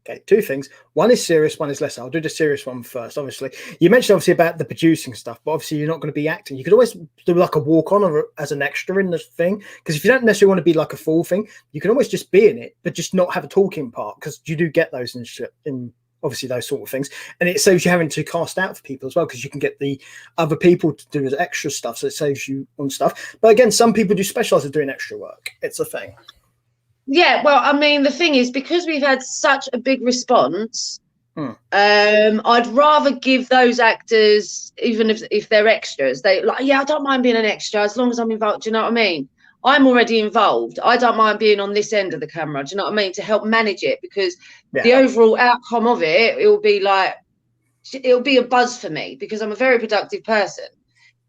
Okay, two things. One is serious, one is less. I'll do the serious one first. Obviously, you mentioned obviously about the producing stuff, but obviously you're not going to be acting. You could always do like a walk on or as an extra in the thing, because if you don't necessarily want to be like a full thing, you can always just be in it, but just not have a talking part, because you do get those in obviously those sort of things, and it saves you having to cast out for people as well, because you can get the other people to do the extra stuff, so it saves you on stuff. But again, some people do specialize in doing extra work. It's a thing. Yeah, well, I mean, the thing is, because we've had such a big response, I'd rather give those actors, even if they're extras, they like, yeah, I don't mind being an extra as long as I'm involved. Do you know what I mean? I'm already involved. I don't mind being on this end of the camera. Do you know what I mean? To help manage it, because the overall outcome of it will be like, it'll be a buzz for me, because I'm a very productive person.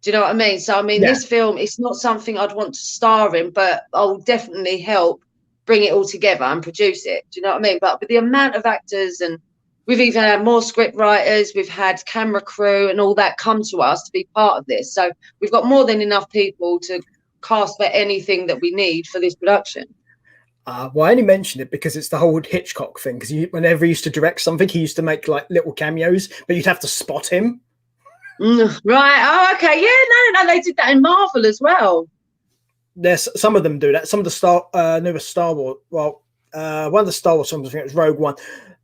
Do you know what I mean? So, I mean, this film, it's not something I'd want to star in, but I'll definitely help bring it all together and produce it. Do you know what I mean? But with the amount of actors, and we've even had more script writers, we've had camera crew and all that come to us to be part of this. So we've got more than enough people to cast for anything that we need for this production. Well, I only mentioned it because it's the whole Hitchcock thing, because whenever he used to direct something, he used to make like little cameos, but you'd have to spot him. Right. Oh, okay. Yeah, no, they did that in Marvel as well. There's some of them do that. Some of the newer Star Wars, one of the Star Wars films, I think it was Rogue One.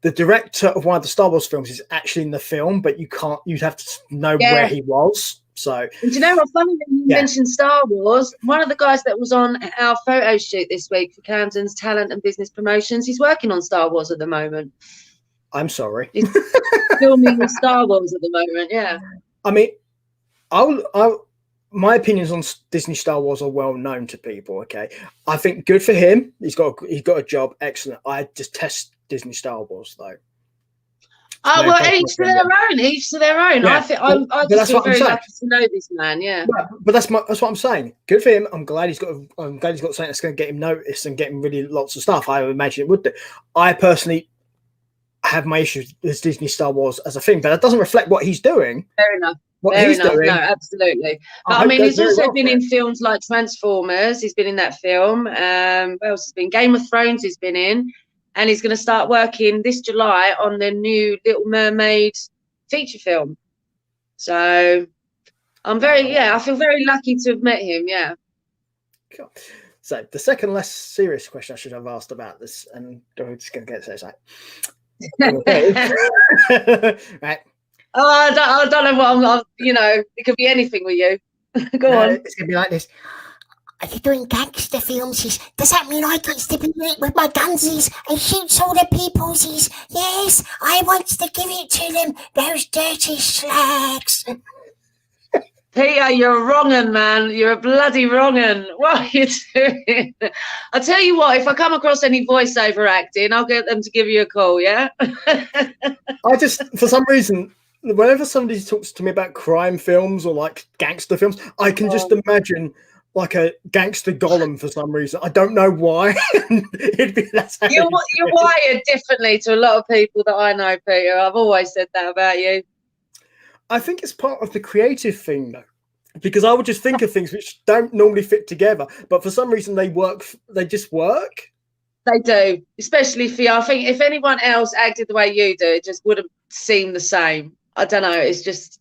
The director of one of the Star Wars films is actually in the film, but you'd have to know where he was. So, and do you know what? Funny that you mentioned Star Wars. One of the guys that was on our photo shoot this week for Camden's Talent and Business Promotions, he's working on Star Wars at the moment. I'm sorry. He's filming Star Wars at the moment. Yeah. I mean, my opinions on Disney Star Wars are well known to people. Okay, I think good for him. He's got a job. Excellent. I detest Disney Star Wars though. Oh, well, each to their own. Each to their own. Yeah, I just feel very lucky to know this man. Yeah. But that's what I'm saying. Good for him. I'm glad he's got something that's going to get him noticed and get him really lots of stuff. I imagine it would do. I personally have my issues with Disney Star Wars as a thing, but that doesn't reflect what he's doing. Fair enough. Fair enough. No, absolutely. But I mean, he's also been in films like Transformers. He's been in that film. What else has been? Game of Thrones he's been in. And he's going to start working this July on the new Little Mermaid feature film. So I feel very lucky to have met him. Yeah. Cool. So the second less serious question I should have asked about this, and I'm just going to get it. Right. Oh, I don't know what it could be anything with you. Go on. It's going to be like this. Are you doing gangster films? Does that mean I get to be with my gunsies and shoots all the peoples? Yes, I want to give it to them, those dirty slags. Peter, you're a wrong-un, man. You're a bloody wrong-un. What are you doing? I'll tell you what, if I come across any voiceover acting, I'll get them to give you a call, yeah? I just, for some reason, whenever somebody talks to me about crime films or like gangster films, I can just imagine like a gangster Gollum for some reason. I don't know why. You're wired differently to a lot of people that I know, Peter. I've always said that about you. I think it's part of the creative thing, though, because I would just think of things which don't normally fit together, but for some reason they work. They just work. They do, especially for you. I think if anyone else acted the way you do, it just wouldn't seem the same. I don't know. It's just.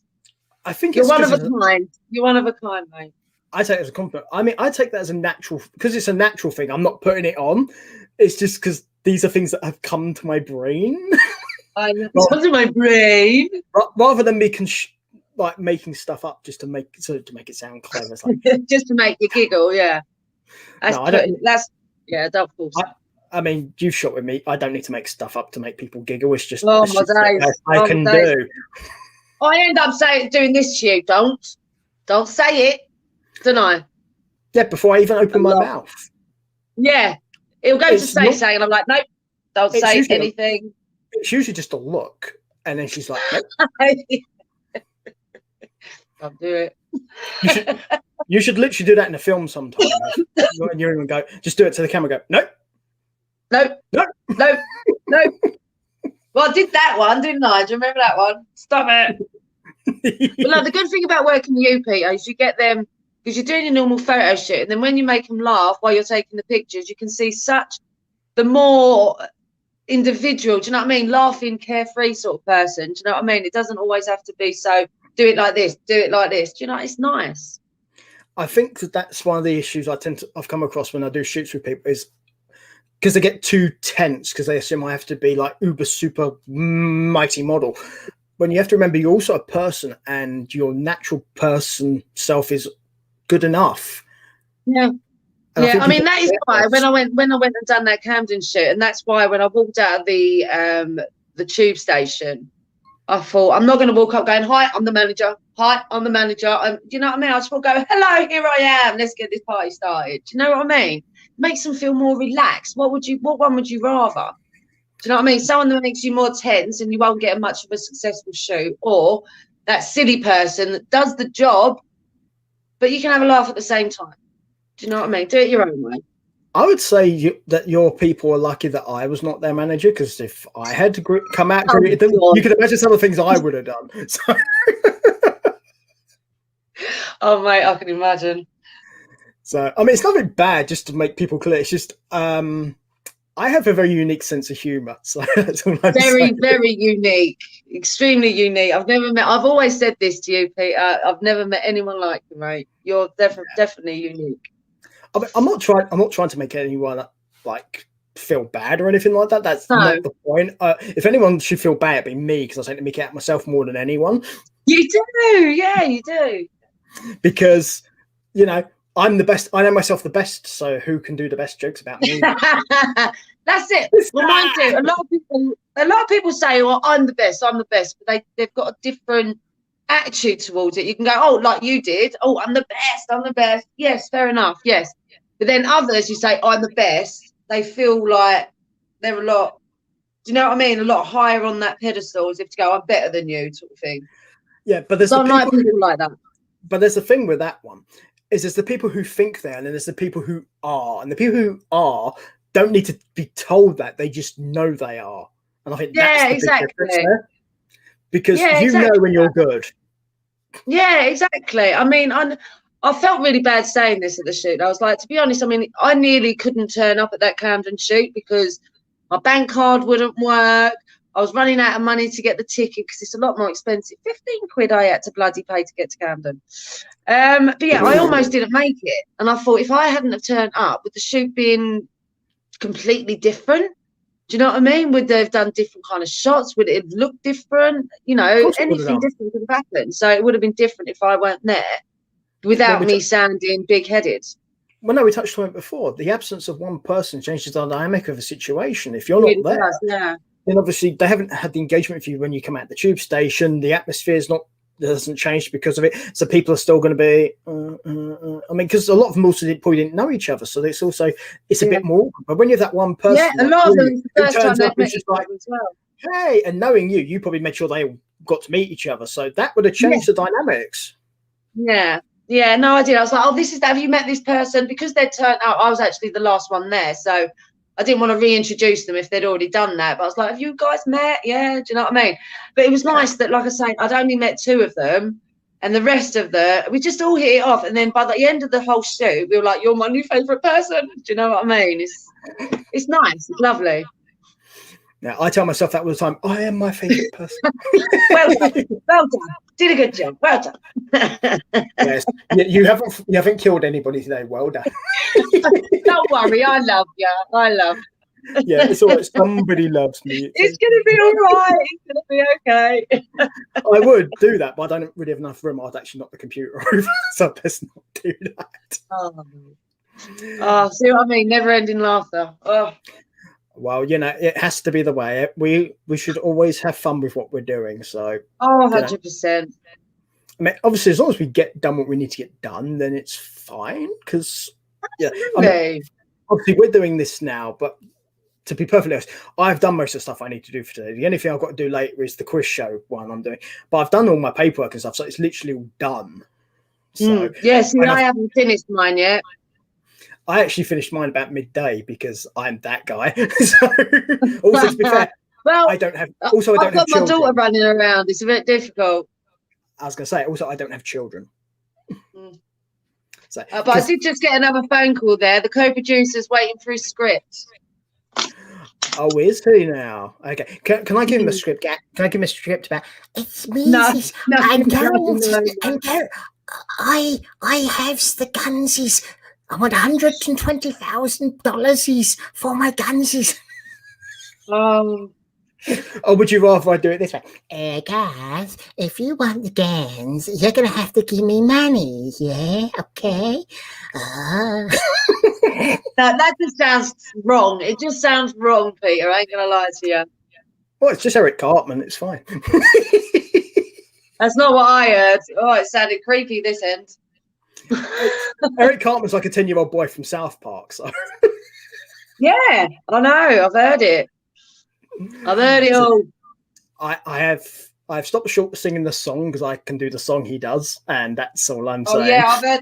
I think you're one of a kind. You're one of a kind, mate. I take it as a compliment. I mean, I take that as a natural, because it's a natural thing. I'm not putting it on. It's just because these are things that have come to my brain. Come to my brain. Rather than me like making stuff up just to make it sound clever. Like, just to make you giggle, yeah. That's No, I don't. don't force it. I mean, you've shot with me. I don't need to make stuff up to make people giggle. It's just, Oh, it's my just the days. best I Oh, can my days. do. I end up doing this to you. Don't say it, don't I? Yeah, before I even open my lot. mouth. Yeah, it'll go to It's say not- something, and I'm like, nope, don't It's say usually a- anything. It's usually just a look, and then she's like, nope. Don't do it. You should literally do that in a film sometime. And you're going to go, just do it to the camera. Go, nope. Nope. Nope. Nope. Nope. Well, I did that one, didn't I? Do you remember that one? Stop it. But like, the good thing about working with you, Peter, is you get them because you're doing a normal photo shoot, and then when you make them laugh while you're taking the pictures, you can see the more individual, do you know what I mean? Laughing, carefree sort of person. Do you know what I mean? It doesn't always have to be so, do it like this, do it like this. Do you know, it's nice. I think that's one of the issues I've come across when I do shoots with people is because they get too tense because they assume I have to be like uber super mighty model. When you have to remember you're also a person and your natural person self is good enough. Yeah. And I mean, that is why when I went and done that Camden shoot, and that's why when I walked out of the tube station, I thought, I'm not going to walk up going, hi, I'm the manager. Hi, I'm the manager. Do you know what I mean? I just want to go, hello, here I am. Let's get this party started. Do you know what I mean? Makes them feel more relaxed. What one would you rather? Do you know what I mean? Someone that makes you more tense and you won't get much of a successful shoot, or that silly person that does the job, but you can have a laugh at the same time. Do you know what I mean? Do it your own way. I would say that your people are lucky that I was not their manager, because if I had to come out, greeted them, you can imagine some of the things I would have done. So. Oh, mate, I can imagine. So, I mean, it's nothing bad, just to make people clear. It's just I have a very unique sense of humour. So that's all I'm saying. Very unique, extremely unique. I've always said this to you, Peter. I've never met anyone like you, mate. You're definitely unique. I mean, I'm not trying to make anyone like feel bad or anything like that. That's not the point. If anyone should feel bad, it'd be me, because I tend to make it out myself more than anyone. You do, yeah, you do. Because I'm the best. I know myself the best. So who can do the best jokes about me? That's it. Well, mine do. A lot of people say, "Well, I'm the best. I'm the best," but they've got a different attitude towards it. You can go, "Oh, like you did. Oh, I'm the best. I'm the best." Yes, fair enough. Yes, but then others, you say, "I'm the best." They feel like they're a lot. Do you know what I mean? A lot higher on that pedestal, as if to go, "I'm better than you," sort of thing. Yeah, but there's people like that. But there's a thing with that one. There's the people who think they're, and then there's the people who are. And the people who are don't need to be told that. They just know they are. And I think that's the big difference there. Because know when you're good. Yeah, exactly. I mean, I felt really bad saying this at the shoot. I was like, to be honest, I mean, I nearly couldn't turn up at that Camden shoot because my bank card wouldn't work. I was running out of money to get the ticket because it's a lot more expensive. 15 quid I had to bloody pay to get to Camden. But yeah, I almost didn't make it. And I thought, if I hadn't have turned up, with the shoot being completely different, do you know what I mean? Would they have done different kind of shots? Would it have looked different? Anything different could have happened. So it would have been different if I weren't there, without me sounding big-headed. Well, no, we touched on it before. The absence of one person changes the dynamic of a situation. If you're not there, then obviously they haven't had the engagement with you when you come out the tube station. The atmosphere doesn't change because of it. So people are still going to be, I mean, because a lot of them also probably didn't know each other. So it's a bit more awkward. But when you have that one person, a lot of them, it's the first time they've met each other as well. Hey, and knowing you probably made sure they all got to meet each other. So that would have changed the dynamics. Yeah. Yeah, no, I did. I was like, oh, have you met this person? Because they'd turned out, I was actually the last one there. So I didn't want to reintroduce them if they'd already done that. But I was like, have you guys met? Yeah, do you know what I mean? But it was nice that, like I say, I'd only met 2 of them. And the rest of we just all hit it off. And then by the end of the whole shoot, we were like, you're my new favourite person. Do you know what I mean? It's nice. It's lovely. Yeah, I tell myself that all the time. I am my favourite person. Well done. Did a good job. Well done. Yes, you haven't killed anybody today. Well done. Don't worry, I love you. Yeah, it's all right. Somebody loves me. It's gonna be all right. It's gonna be okay. I would do that, but I don't really have enough room. I'd actually knock the computer over, so best not do that. Oh, see what I mean? Never-ending laughter. Oh, Well, it has to be the way. We should always have fun with what we're doing. So, 100%. I mean, obviously, as long as we get done what we need to get done, then it's fine. Because, Absolutely. Obviously, we're doing this now, but to be perfectly honest, I've done most of the stuff I need to do for today. The only thing I've got to do later is the quiz show one I'm doing. But I've done all my paperwork and stuff, so it's literally all done. So, Yes, I haven't finished mine yet. I actually finished mine about midday because I'm that guy. So, also to be fair, well, I don't have. Also, I don't have children. I've got my daughter running around. It's a bit difficult. I was going to say. Also, I don't have children. So, but I did just get another phone call there. The co-producer's waiting for his script. Oh, is he now? Okay. Can I give him a script? Can I give him a script about? It's me. No, I'm going to. I have the Gunsies. I want $120,000 for my Gunsies. Oh, would you rather I do it this way? Guys, if you want the guns, you're going to have to give me money, yeah? Okay? That just sounds wrong. It just sounds wrong, Peter. I ain't going to lie to you. Well, it's just Eric Cartman. It's fine. That's not what I heard. Oh, it sounded creepy this end. Eric Cartman's like a 10-year-old boy from South Park. So. Yeah, I know. I've heard it. I've heard it all. I've stopped short singing the song because I can do the song he does, and that's all I'm saying. Oh yeah, I've heard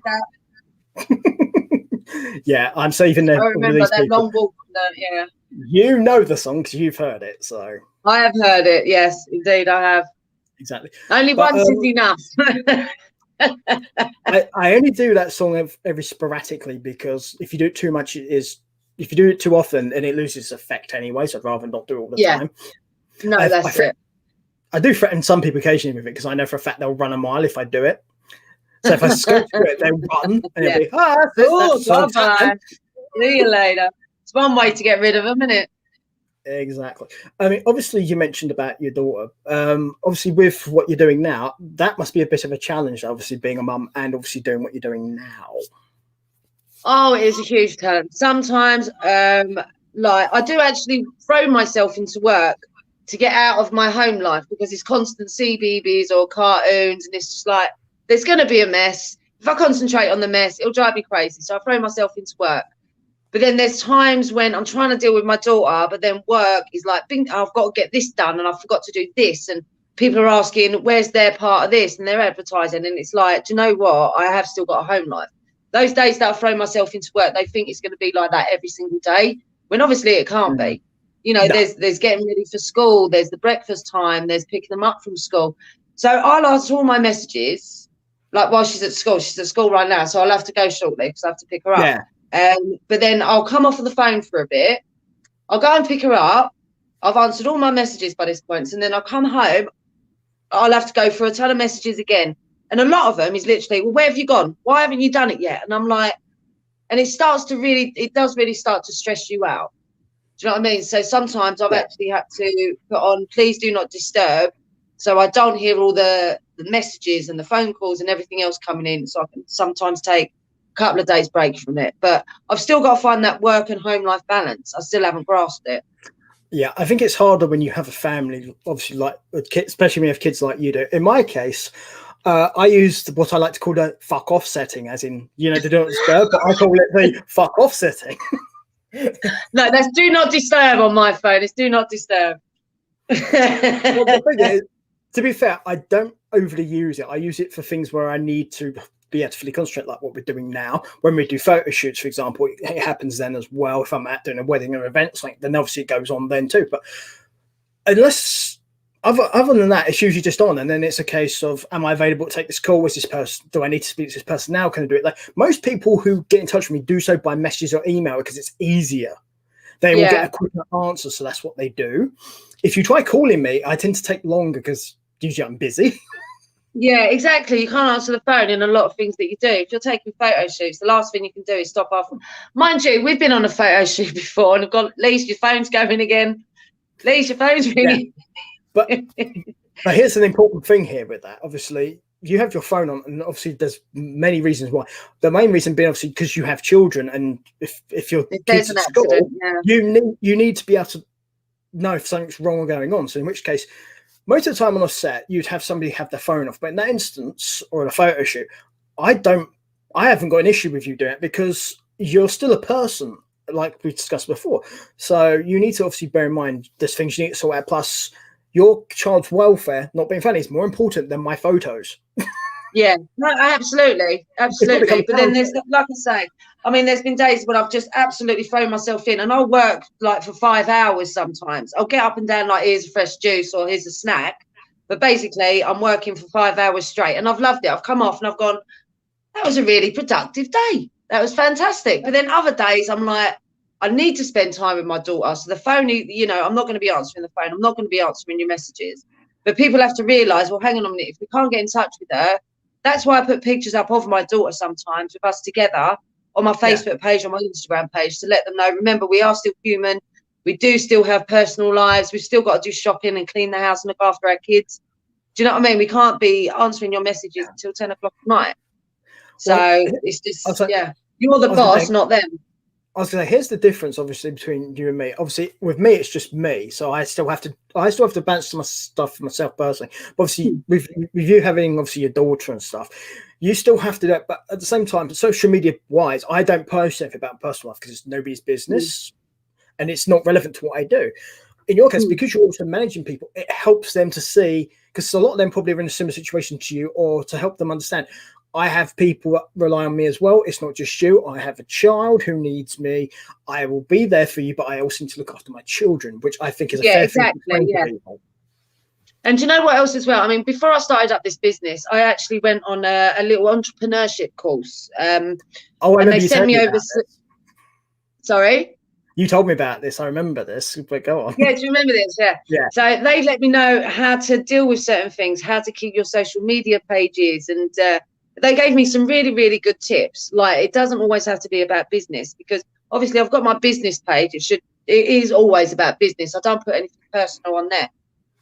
that. Yeah, I'm saving them. I remember that people. Long walk. Yeah. You know the song because you've heard it, so. I have heard it. Yes, indeed, I have. Exactly. Only once is enough. I only do that song every sporadically because if you do it too much, if you do it too often, and it loses its effect anyway. So I'd rather not do it all the time. No, that's it. I do threaten some people occasionally with it because I know for a fact they'll run a mile if I do it. So if I scope to it, they'll run and they'll be, bye. See you later. It's one way to get rid of them, isn't it? Exactly. I mean, obviously, you mentioned about your daughter. Obviously, with what you're doing now, that must be a bit of a challenge, obviously, being a mum and obviously doing what you're doing now. Oh, it is a huge challenge. Sometimes, I do actually throw myself into work to get out of my home life because it's constant CBeebies or cartoons, and it's just like, there's going to be a mess. If I concentrate on the mess, it'll drive me crazy. So I throw myself into work. But then there's times when I'm trying to deal with my daughter, but then work is like, I've got to get this done and I forgot to do this. And people are asking, where's their part of this? And they're advertising. And it's like, do you know what? I have still got a home life. Those days that I throw myself into work, they think it's going to be like that every single day, when obviously it can't be. You know, there's getting ready for school. There's the breakfast time. There's picking them up from school. So I'll answer all my messages, like while she's at school. She's at school right now. So I'll have to go shortly because I have to pick her up. Yeah. But then I'll come off of the phone for a bit. I'll go and pick her up. I've answered all my messages by this point. And then I'll come home. I'll have to go for a ton of messages again. And a lot of them is literally, well, where have you gone? Why haven't you done it yet? And I'm like, and it does really start to stress you out. Do you know what I mean? So sometimes I've actually had to put on, please do not disturb. So I don't hear all the messages and the phone calls and everything else coming in. So I can sometimes take couple of days break from it, but I've still got to find that work and home life balance. I still haven't grasped it. Yeah, I think it's harder when you have a family, obviously, like with kids, especially when you have kids like you do. In my case, I use what I like to call the fuck off setting, as in, they don't disturb, but I call it the fuck off setting. No, that's do not disturb on my phone. It's do not disturb. Well, the thing is, to be fair, I don't overly use it. I use it for things where I need to be able to fully concentrate, like what we're doing now. When we do photo shoots, for example, it happens then as well. If I'm out doing a wedding or events, then obviously it goes on then too. But unless other than that, it's usually just on, and then it's a case of, am I available to take this call? Is this person? Do I need to speak to this person now? Can I do it? Like most people who get in touch with me do so by messages or email because it's easier. They will get a quicker answer, so that's what they do. If you try calling me, I tend to take longer because usually I'm busy. Yeah, exactly. You can't answer the phone in a lot of things that you do. If you're taking photo shoots, the last thing you can do is stop off. Mind you, we've been on a photo shoot before and I've got, Lise, your phone's going again. Lise, your phone's ringing. Yeah. But here's an important thing here with that. Obviously, you have your phone on, and obviously there's many reasons why. The main reason being obviously because you have children, and if your kids at school, you need to be able to know if something's wrong or going on. So in which case, most of the time on a set, you'd have somebody have their phone off. But in that instance, or in a photo shoot, I haven't got an issue with you doing it because you're still a person, like we discussed before. So you need to obviously bear in mind there's things you need to sort out. Plus, your child's welfare, not being funny, is more important than my photos. Yeah, no, absolutely. But then there's, like I say, I mean, there's been days when I've just absolutely thrown myself in, and I'll work like for 5 hours sometimes. I'll get up and down like, here's a fresh juice or here's a snack. But basically, I'm working for 5 hours straight, and I've loved it. I've come off and I've gone, that was a really productive day. That was fantastic. But then other days, I'm like, I need to spend time with my daughter. So the phone, you know, I'm not going to be answering the phone. I'm not going to be answering your messages. But people have to realise, well, hang on a minute, if we can't get in touch with her, that's why I put pictures up of my daughter sometimes with us together on my Facebook page, on my Instagram page, to let them know, remember, we are still human. We do still have personal lives. We've still got to do shopping and clean the house and look after our kids. Do you know what I mean? We can't be answering your messages until 10 o'clock at night. So it's just, you're the boss, not them. I was going to say, here's the difference, obviously, between you and me. Obviously, with me, it's just me, so I still have to balance my stuff for myself personally. But obviously, with you having obviously your daughter and stuff, you still have to do it. But at the same time, social media wise, I don't post anything about personal life because it's nobody's business, and it's not relevant to what I do. In your case, because you're also managing people, it helps them to see, because a lot of them probably are in a similar situation to you, or to help them understand. I have people that rely on me as well. It's not just you. I have a child who needs me. I will be there for you, but I also need to look after my children, which I think is a fair thing to people. And do you know what else as well? I mean, before I started up this business, I actually went on a little entrepreneurship course. And they sent me over. Sorry? You told me about this. I remember this, but go on. Yeah, do you remember this? Yeah. Yeah. So they let me know how to deal with certain things, how to keep your social media pages, and they gave me some really, really good tips. Like, it doesn't always have to be about business, because obviously I've got my business page. It is always about business. I don't put anything personal on there.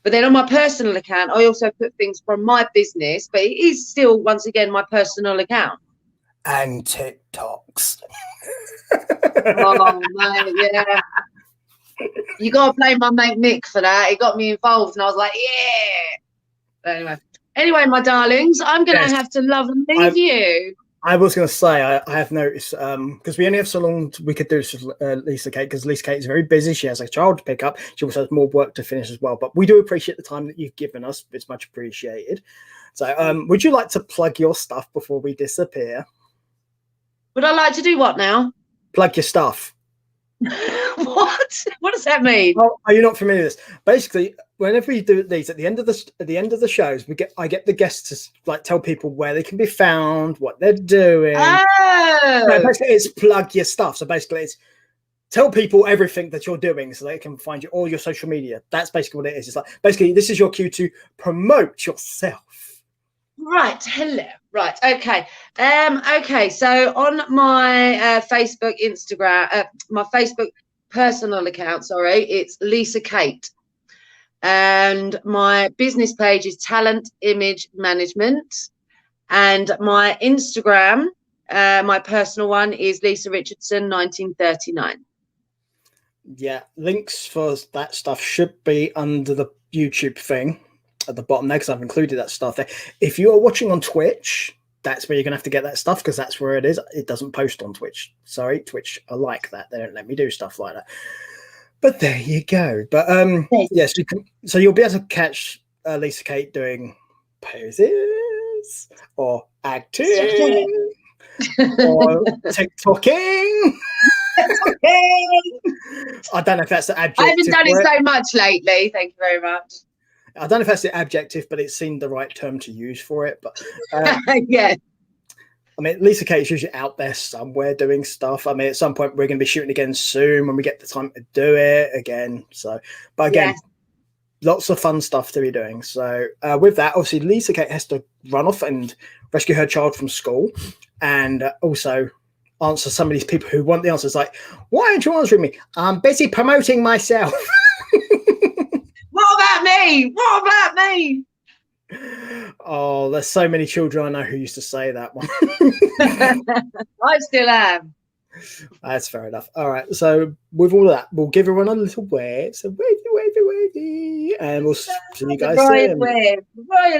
But then on my personal account, I also put things from my business, but it is still, once again, my personal account. And TikToks. Oh, mate, yeah. You got to blame my mate Nick for that. He got me involved, and I was like, yeah. But anyway, my darlings, I'm going to have to love and leave you. I was going to say, I have noticed, because we only have so long we could do this with Lisa Kate, because Lisa Kate is very busy. She has a child to pick up. She also has more work to finish as well. But we do appreciate the time that you've given us. It's much appreciated. So would you like to plug your stuff before we disappear? Would I like to do what now? Plug your stuff. What? What does that mean? Oh, are you not familiar with this? Basically, whenever we do these at the end of the shows, I get the guests to like tell people where they can be found, what they're doing. Oh. So basically, it's plug your stuff. So basically, it's tell people everything that you're doing so they can find you, all your social media. That's basically what it is. It's like basically this is your cue to promote yourself. Right. Hello. Right. Okay. Okay. So on my Facebook, Instagram, my Facebook personal account, sorry, it's Lisa Kate, and my business page is Talent Image Management, and my Instagram, my personal one is Lisa Richardson 1939. Yeah, links for that stuff should be under the YouTube thing at the bottom there, because I've included that stuff there. If you are watching on Twitch, that's where you're going to have to get that stuff, because that's where it is. It doesn't post on Twitch. Sorry, Twitch are like that. They don't let me do stuff like that. But there you go. But yes, so you'll be able to catch Lisa Kate doing poses or acting or TikToking. I don't know if that's the adjective. I haven't done it so much lately. Thank you very much. I don't know if that's the adjective, but it seemed the right term to use for it. But yeah. I mean, Lisa Kate's usually out there somewhere doing stuff. I mean, at some point we're going to be shooting again soon when we get the time to do it again. So, but again, lots of fun stuff to be doing. So with that, obviously Lisa Kate has to run off and rescue her child from school, and also answer some of these people who want the answers. Like, why aren't you answering me? I'm busy promoting myself. What about me? What about me? Oh, there's so many children I know who used to say that one. I still am. That's fair enough. All right. So with all that, we'll give everyone a little wave. So wavy, wavy, wavy. And we'll see you guys Brian soon. Webb. Brian